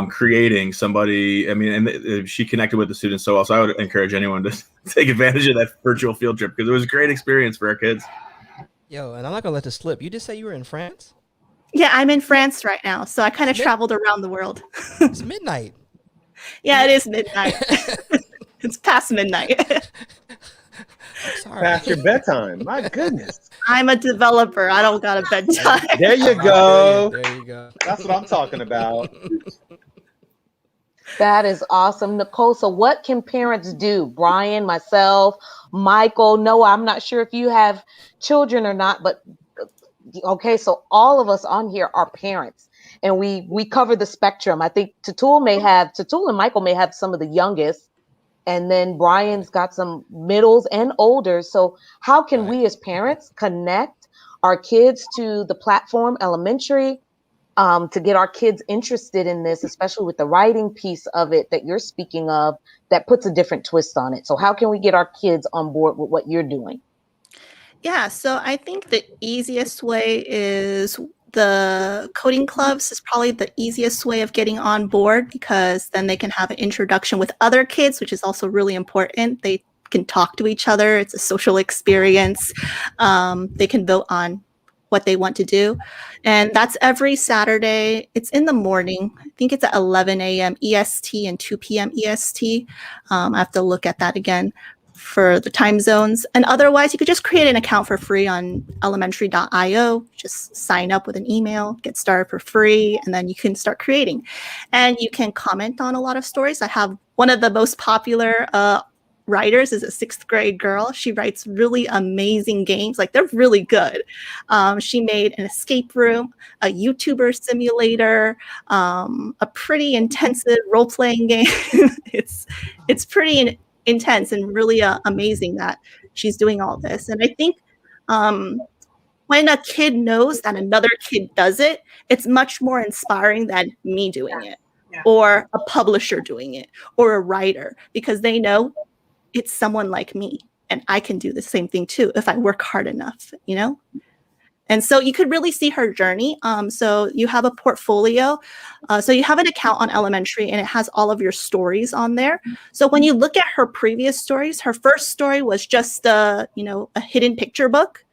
creating, somebody, I mean, and she connected with the students so well. So I would encourage anyone to take advantage of that virtual field trip, because it was a great experience for our kids. Yo, and I'm not going to let this slip. You just say you were in France? Yeah, I'm in France right now. So I kind of traveled around the world. It's midnight. Yeah, it is midnight. It's past midnight. Sorry. Past your bedtime. My goodness. I'm a developer. I don't got a bedtime. There you go. There you go. That's what I'm talking about. That is awesome, Nicole. So what can parents do? Brian, myself, Michael, Noah, I'm not sure if you have children or not, but okay, so all of us on here are parents, and we cover the spectrum. I think Tatul and Michael may have some of the youngest, and then Brian's got some middles and olders. So how can we as parents connect our kids to the platform elementary, to get our kids interested in this, especially with the writing piece of it that you're speaking of, that puts a different twist on it? So how can we get our kids on board with what you're doing? Yeah, so I think the easiest way is the coding clubs is probably the easiest way of getting on board, because then they can have an introduction with other kids, which is also really important. They can talk to each other. It's a social experience. They can vote on what they want to do. And that's every Saturday. It's in the morning. I think it's at 11 a.m. EST and 2 p.m. EST. I have to look at that again for the time zones. And otherwise, you could just create an account for free on elementary.io. Just sign up with an email, get started for free, and then you can start creating. And you can comment on a lot of stories. I have one of the most popular writers is a 6th grade girl. She writes really amazing games. Like, they're really good. She made an escape room, a YouTuber simulator, a pretty intensive role-playing game. It's pretty intense and really amazing that she's doing all this. And I think when a kid knows that another kid does it, it's much more inspiring than me doing it, or a publisher doing it, or a writer, because they know it's someone like me and I can do the same thing too if I work hard enough, you know? And so you could really see her journey. So you have a portfolio. So you have an account on Elementary, and it has all of your stories on there. So when you look at her previous stories, her first story was just a hidden picture book.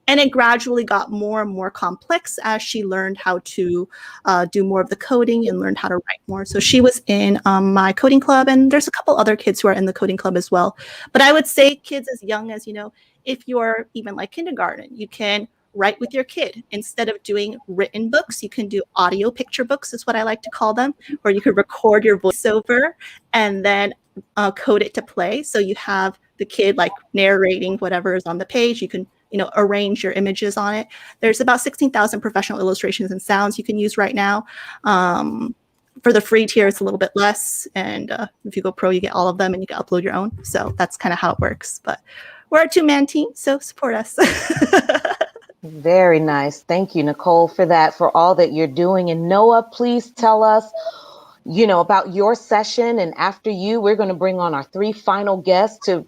And it gradually got more and more complex as she learned how to do more of the coding and learned how to write more. So she was in my coding club, and there's a couple other kids who are in the coding club as well. But I would say kids as young as, if you're even like kindergarten, you can write with your kid. Instead of doing written books, you can do audio picture books, is what I like to call them, where you could record your voiceover and then code it to play. So you have the kid like narrating whatever is on the page. You can arrange your images on it. There's about 16,000 professional illustrations and sounds you can use right now. For the free tier, it's a little bit less. And if you go pro, you get all of them and you can upload your own. So that's kind of how it works. But we're a 2-man team, so support us. Very nice. Thank you, Nicole, for that, for all that you're doing. And Noah, please tell us, about your session. And after you, we're going to bring on our 3 final guests to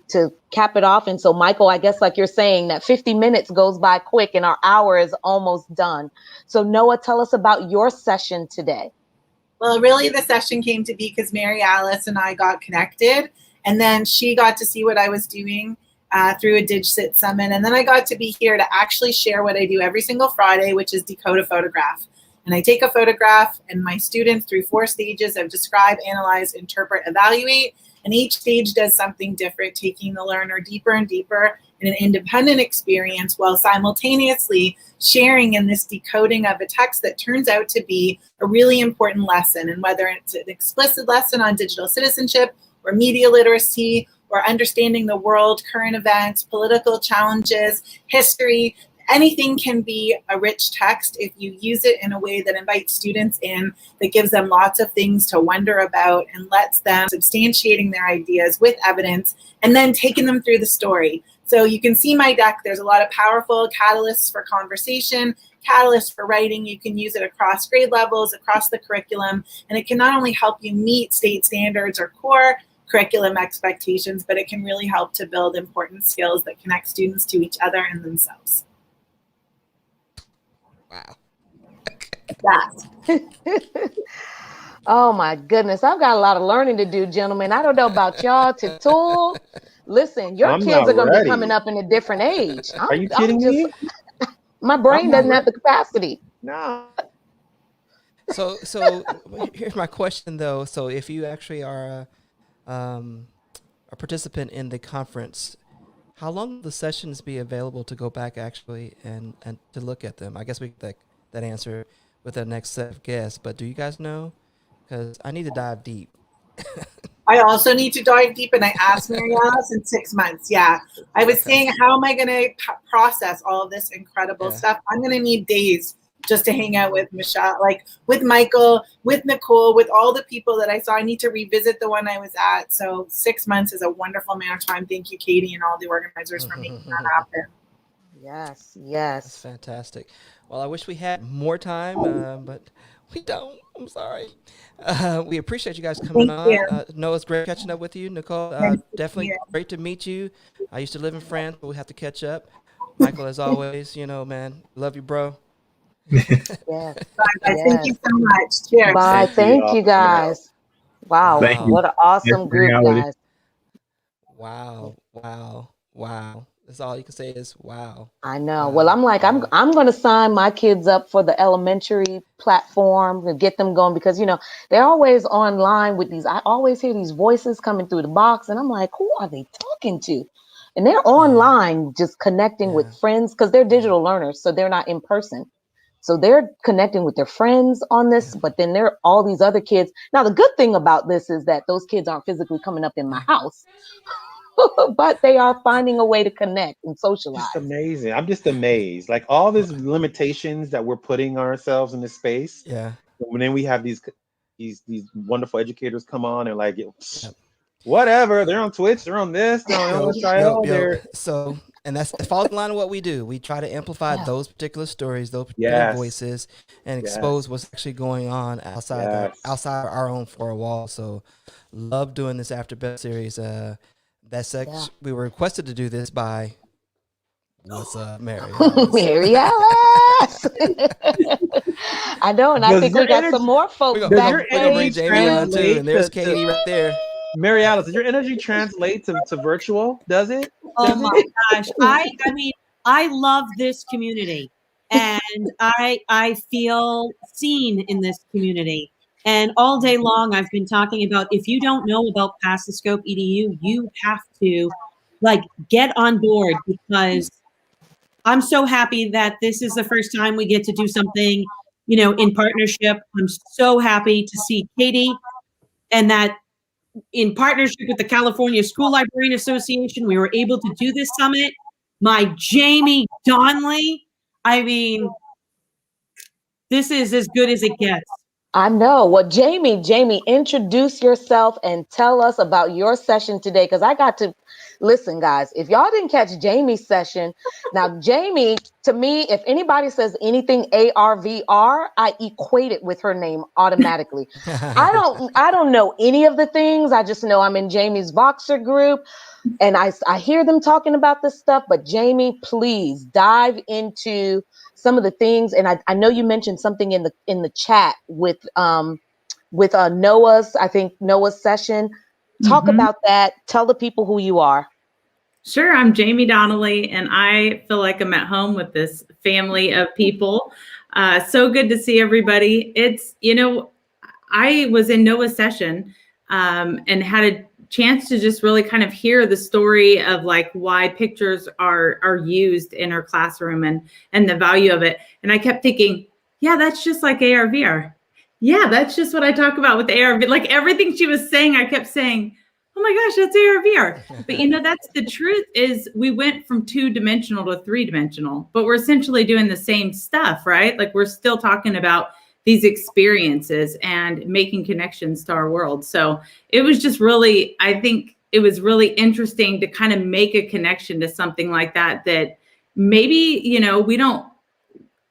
cap it off. And so, Michael, I guess like you're saying, that 50 minutes goes by quick and our hour is almost done. So Noah, tell us about your session today. Well, really, the session came to be because Mary Alice and I got connected, and then she got to see what I was doing through a DigCit summit, and then I got to be here to actually share what I do every single Friday, which is decode a photograph. And I take a photograph, and my students through 4 stages of describe, analyze, interpret, evaluate, and each stage does something different, taking the learner deeper and deeper in an independent experience while simultaneously sharing in this decoding of a text that turns out to be a really important lesson. And whether it's an explicit lesson on digital citizenship or media literacy or understanding the world, current events, political challenges, history, anything can be a rich text if you use it in a way that invites students in, that gives them lots of things to wonder about and lets them substantiating their ideas with evidence and then taking them through the story. So you can see my deck. There's a lot of powerful catalysts for conversation, catalysts for writing. You can use it across grade levels, across the curriculum, and it can not only help you meet state standards or core curriculum expectations, but it can really help to build important skills that connect students to each other and themselves. Wow. That. Oh my goodness, I've got a lot of learning to do, gentlemen. I don't know about y'all. Tool, listen, your I'm kids not are going to be ready. coming up in a different age. Are you kidding me? My brain I'm not doesn't have the capacity. No. So here's my question though. So if you actually are a participant in the conference, how long will the sessions be available to go back actually and to look at them? I guess we get that answer with the next set of guests, but do you guys know? Because I need to dive deep. I also need to dive deep, and I asked Mary Alice in 6 months. Yeah, I was saying, how am I going to process all of this incredible stuff? I'm going to need days just to hang out with Michelle, like with Michael, with Nicole, with all the people that I saw. I need to revisit the one I was at. So 6 months is a wonderful amount of time. Thank you, Katie, and all the organizers for making that happen. Yes. That's fantastic. Well, I wish we had more time, but we don't. I'm sorry. We appreciate you guys coming on. Noah, it's great catching up with you. Nicole, definitely great to meet you. I used to live in France, but we have to catch up. Michael, as always, man, love you, bro. Yes. Bye, thank you so much. Cheers. Bye. Thank you, guys. Wow. Thank you. What an awesome group, guys. Wow. That's all you can say is wow. I know. Well, I'm like, I'm going to sign my kids up for the elementary platform and get them going because, they're always online with these. I always hear these voices coming through the box and I'm like, who are they talking to? And they're online just connecting with friends because they're digital learners. So they're not in person. So they're connecting with their friends on this, but then there are all these other kids. Now, the good thing about this is that those kids aren't physically coming up in my house. But they are finding a way to connect and socialize. Just amazing. I'm just amazed. Like all these limitations that we're putting ourselves in this space. Yeah. And then we have these wonderful educators come on and like, whatever. They're on Twitch. They're on this. They're on trial. So, and that's falls in line with what we do. We try to amplify those particular stories, those particular voices, and expose what's actually going on outside our own four walls. So, love doing this After Bell series. We were requested to do this by what's up, Mary Alice. Mary Alice. I know, and I think we got some more folks back. We're gonna bring Jamie on too, and there's Katie right there. Mary Alice, does your energy translate to virtual? Does it? Oh my gosh. I mean, I love this community and I feel seen in this community. And all day long, I've been talking about, if you don't know about Pass the Scope EDU, you have to get on board because I'm so happy that this is the first time we get to do something, in partnership. I'm so happy to see Katie and that in partnership with the California School Librarian Association, we were able to do this summit. My Jamie Donnelly, I mean, this is as good as it gets. I know. Well, Jamie, introduce yourself and tell us about your session today. Because I got to listen, guys. If y'all didn't catch Jamie's session, now Jamie, to me, if anybody says anything ARVR, I equate it with her name automatically. I don't know any of the things. I just know I'm in Jamie's Voxer group, and I hear them talking about this stuff. But Jamie, please dive into some of the things, and I know you mentioned something in the chat with with Noah's session. Talk about that. Tell the people who you are. Sure. I'm Jamie Donnelly, and I feel like I'm at home with this family of people. So good to see everybody. It's, I was in Noah's session and had a chance to just really kind of hear the story of like why pictures are used in our classroom and the value of it. And I kept thinking, yeah, that's just like AR VR. Yeah, that's just what I talk about with AR. Like everything she was saying, I kept saying, oh my gosh, that's AR VR. But that's the truth is we went from 2-dimensional to 3-dimensional, but we're essentially doing the same stuff, right? Like we're still talking about these experiences and making connections to our world. So it was just really, I think it was really interesting to kind of make a connection to something like that maybe, we don't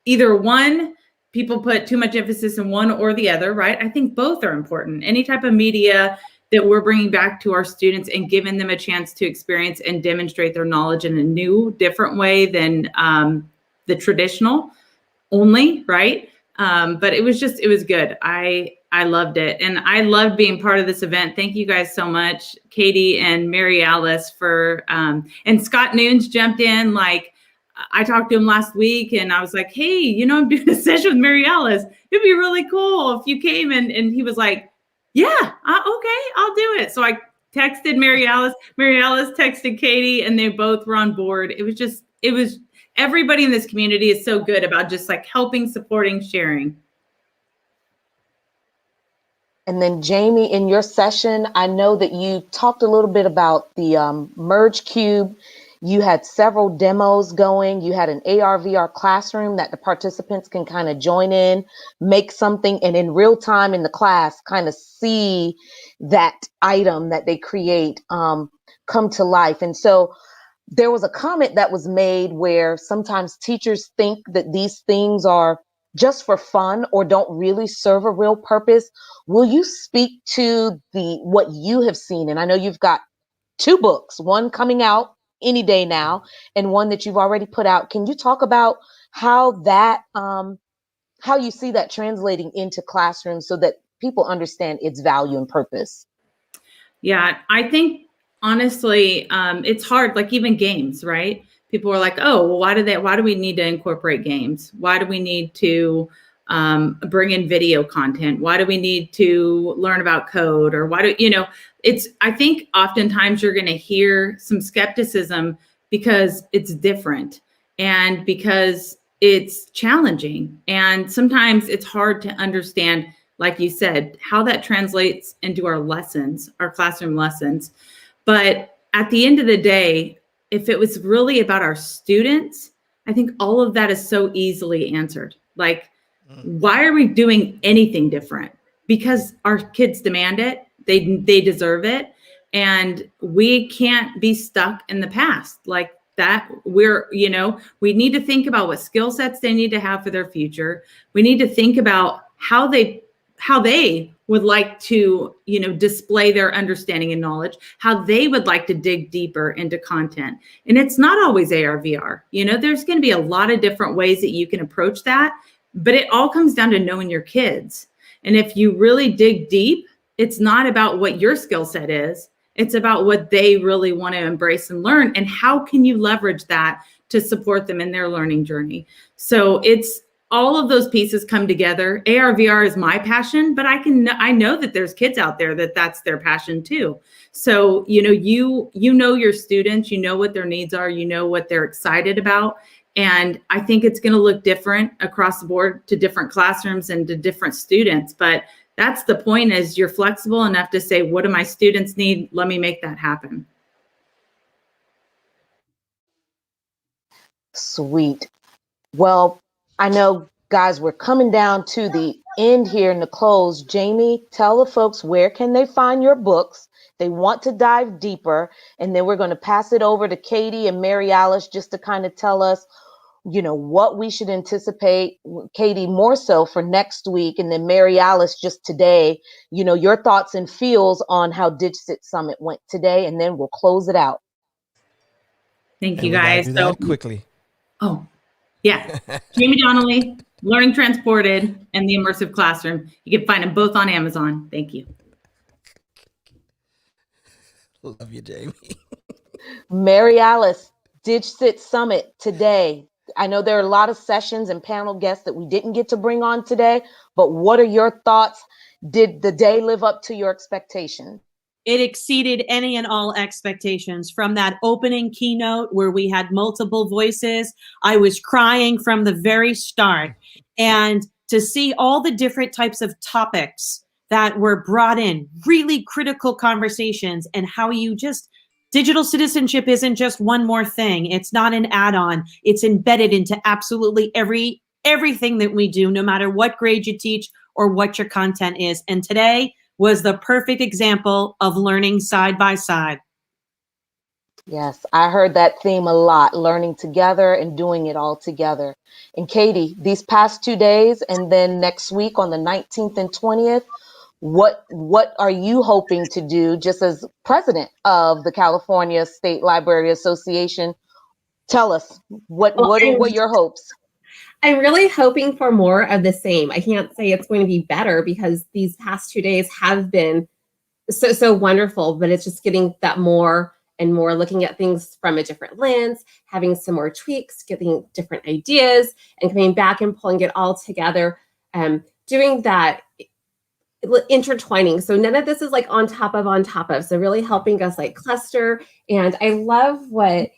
either one, people put too much emphasis in one or the other, right? I think both are important. Any type of media that we're bringing back to our students and giving them a chance to experience and demonstrate their knowledge in a new, different way than the traditional only, right? But it was good. I loved it. And I loved being part of this event. Thank you guys so much, Katie and Mary Alice and Scott Noons jumped in. Like I talked to him last week and I was like, hey, I'm doing a session with Mary Alice. It'd be really cool if you came. And he was like, yeah, okay, I'll do it. So I texted Mary Alice. Mary Alice texted Katie and they both were on board. It was everybody in this community is so good about just like helping, supporting, sharing. And then Jamie, in your session, I know that you talked a little bit about the Merge Cube. You had several demos going. You had an AR VR classroom that the participants can kind of join in, make something, and in real time in the class kind of see that item that they create come to life. And so there was a comment that was made where sometimes teachers think that these things are just for fun or don't really serve a real purpose. Will you speak to what you have seen? And I know you've got 2 books, one coming out any day now and one that you've already put out. Can you talk about how you see that translating into classrooms so that people understand its value and purpose? Yeah, I think honestly, it's hard, like even games, right? People are like, oh, well, why do we need to incorporate games? Why do we need to bring in video content? Why do we need to learn about code? Or I think oftentimes you're going to hear some skepticism because it's different and because it's challenging. And sometimes it's hard to understand, like you said, how that translates into our lessons, our classroom lessons. But at the end of the day, if it was really about our students, I think all of that is so easily answered. Like, why are we doing anything different? Because our kids demand it. They deserve it. And we can't be stuck in the past like that. We need to think about what skill sets they need to have for their future. We need to think about how they would like to, display their understanding and knowledge, how they would like to dig deeper into content. And it's not always AR, VR. There's going to be a lot of different ways that you can approach that, but it all comes down to knowing your kids. And if you really dig deep, it's not about what your skill set is. It's about what they really want to embrace and learn. And how can you leverage that to support them in their learning journey? So it's all of those pieces come together. AR, VR is my passion, but I know that there's kids out there that's their passion too. So, you know your students, you know what their needs are, you know what they're excited about. And I think it's going to look different across the board to different classrooms and to different students. But that's the point, is you're flexible enough to say, what do my students need? Let me make that happen. Sweet. Well, I know, guys, we're coming down to the end here in the close. Jamie, tell the folks where can they find your books. They want to dive deeper. And then we're going to pass it over to Katie and Mary Alice just to kind of tell us, what we should anticipate. Katie, more so for next week. And then Mary Alice, just today, your thoughts and feels on how Digit Summit went today. And then we'll close it out. Thank you, guys. Do that quickly. Oh, yeah. Jamie Donnelly, Learning Transported and The Immersive Classroom. You can find them both on Amazon. Thank you. Love you, Jamie. Mary Alice, DigCit Summit today. I know there are a lot of sessions and panel guests that we didn't get to bring on today, but what are your thoughts? Did the day live up to your expectations? It exceeded any and all expectations. From that opening keynote where we had multiple voices, I was crying from the very start. And to see all the different types of topics that were brought in, really critical conversations, and how you just, digital citizenship isn't just one more thing. It's not an add-on. It's embedded into absolutely everything that we do, no matter what grade you teach or what your content is. And today was the perfect example of learning side by side. Yes, I heard that theme a lot, learning together and doing it all together. And Katie, these past 2 days and then next week on the 19th and 20th, what are you hoping to do just as president of the California State Library Association? Tell us, what are your hopes? I'm really hoping for more of the same. I can't say it's going to be better because these past 2 days have been so wonderful, but it's just getting that more and more, looking at things from a different lens, having some more tweaks, getting different ideas, and coming back and pulling it all together, doing that intertwining. So none of this is like on top of. So really helping us like cluster. And I love what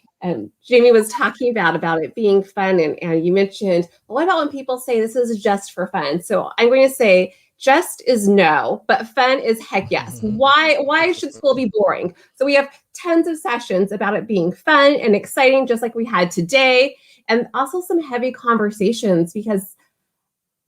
Jamie was talking about it being fun. And you mentioned, well, what about when people say this is just for fun? So I'm going to say just is no, but fun is heck yes. Why should school be boring? So we have tons of sessions about it being fun and exciting, just like we had today, and also some heavy conversations because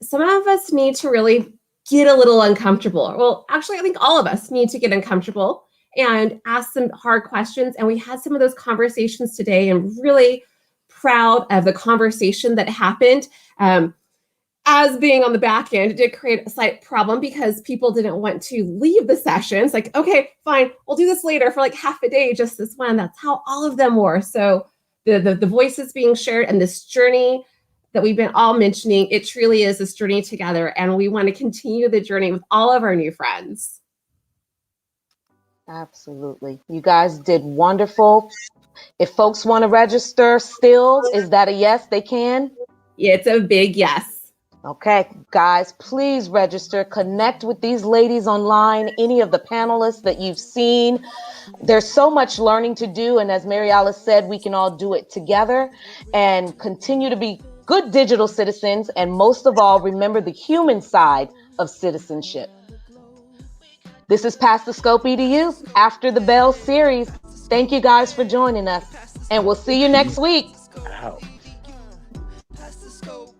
some of us need to really get a little uncomfortable. Well, actually, I think all of us need to get uncomfortable and ask some hard questions. And we had some of those conversations today, and really proud of the conversation that happened. As being on the back end, it did create a slight problem because people didn't want to leave the sessions. Like, okay, fine, we'll do this later for like half a day, just this one. That's how all of them were. So the voices being shared and this journey that we've been all mentioning, it truly is this journey together. And we want to continue the journey with all of our new friends. Absolutely. You guys did wonderful. If folks want to register still, is that a yes, they can? Yeah, it's a big yes. Okay, guys, please register. Connect with these ladies online, any of the panelists that you've seen. There's so much learning to do. And as Mary Alice said, we can all do it together and continue to be good digital citizens. And most of all, remember the human side of citizenship. This is Past the Scope EDU After the Bell series. Thank you guys for joining us. And we'll see you next week. Wow. Past the scope.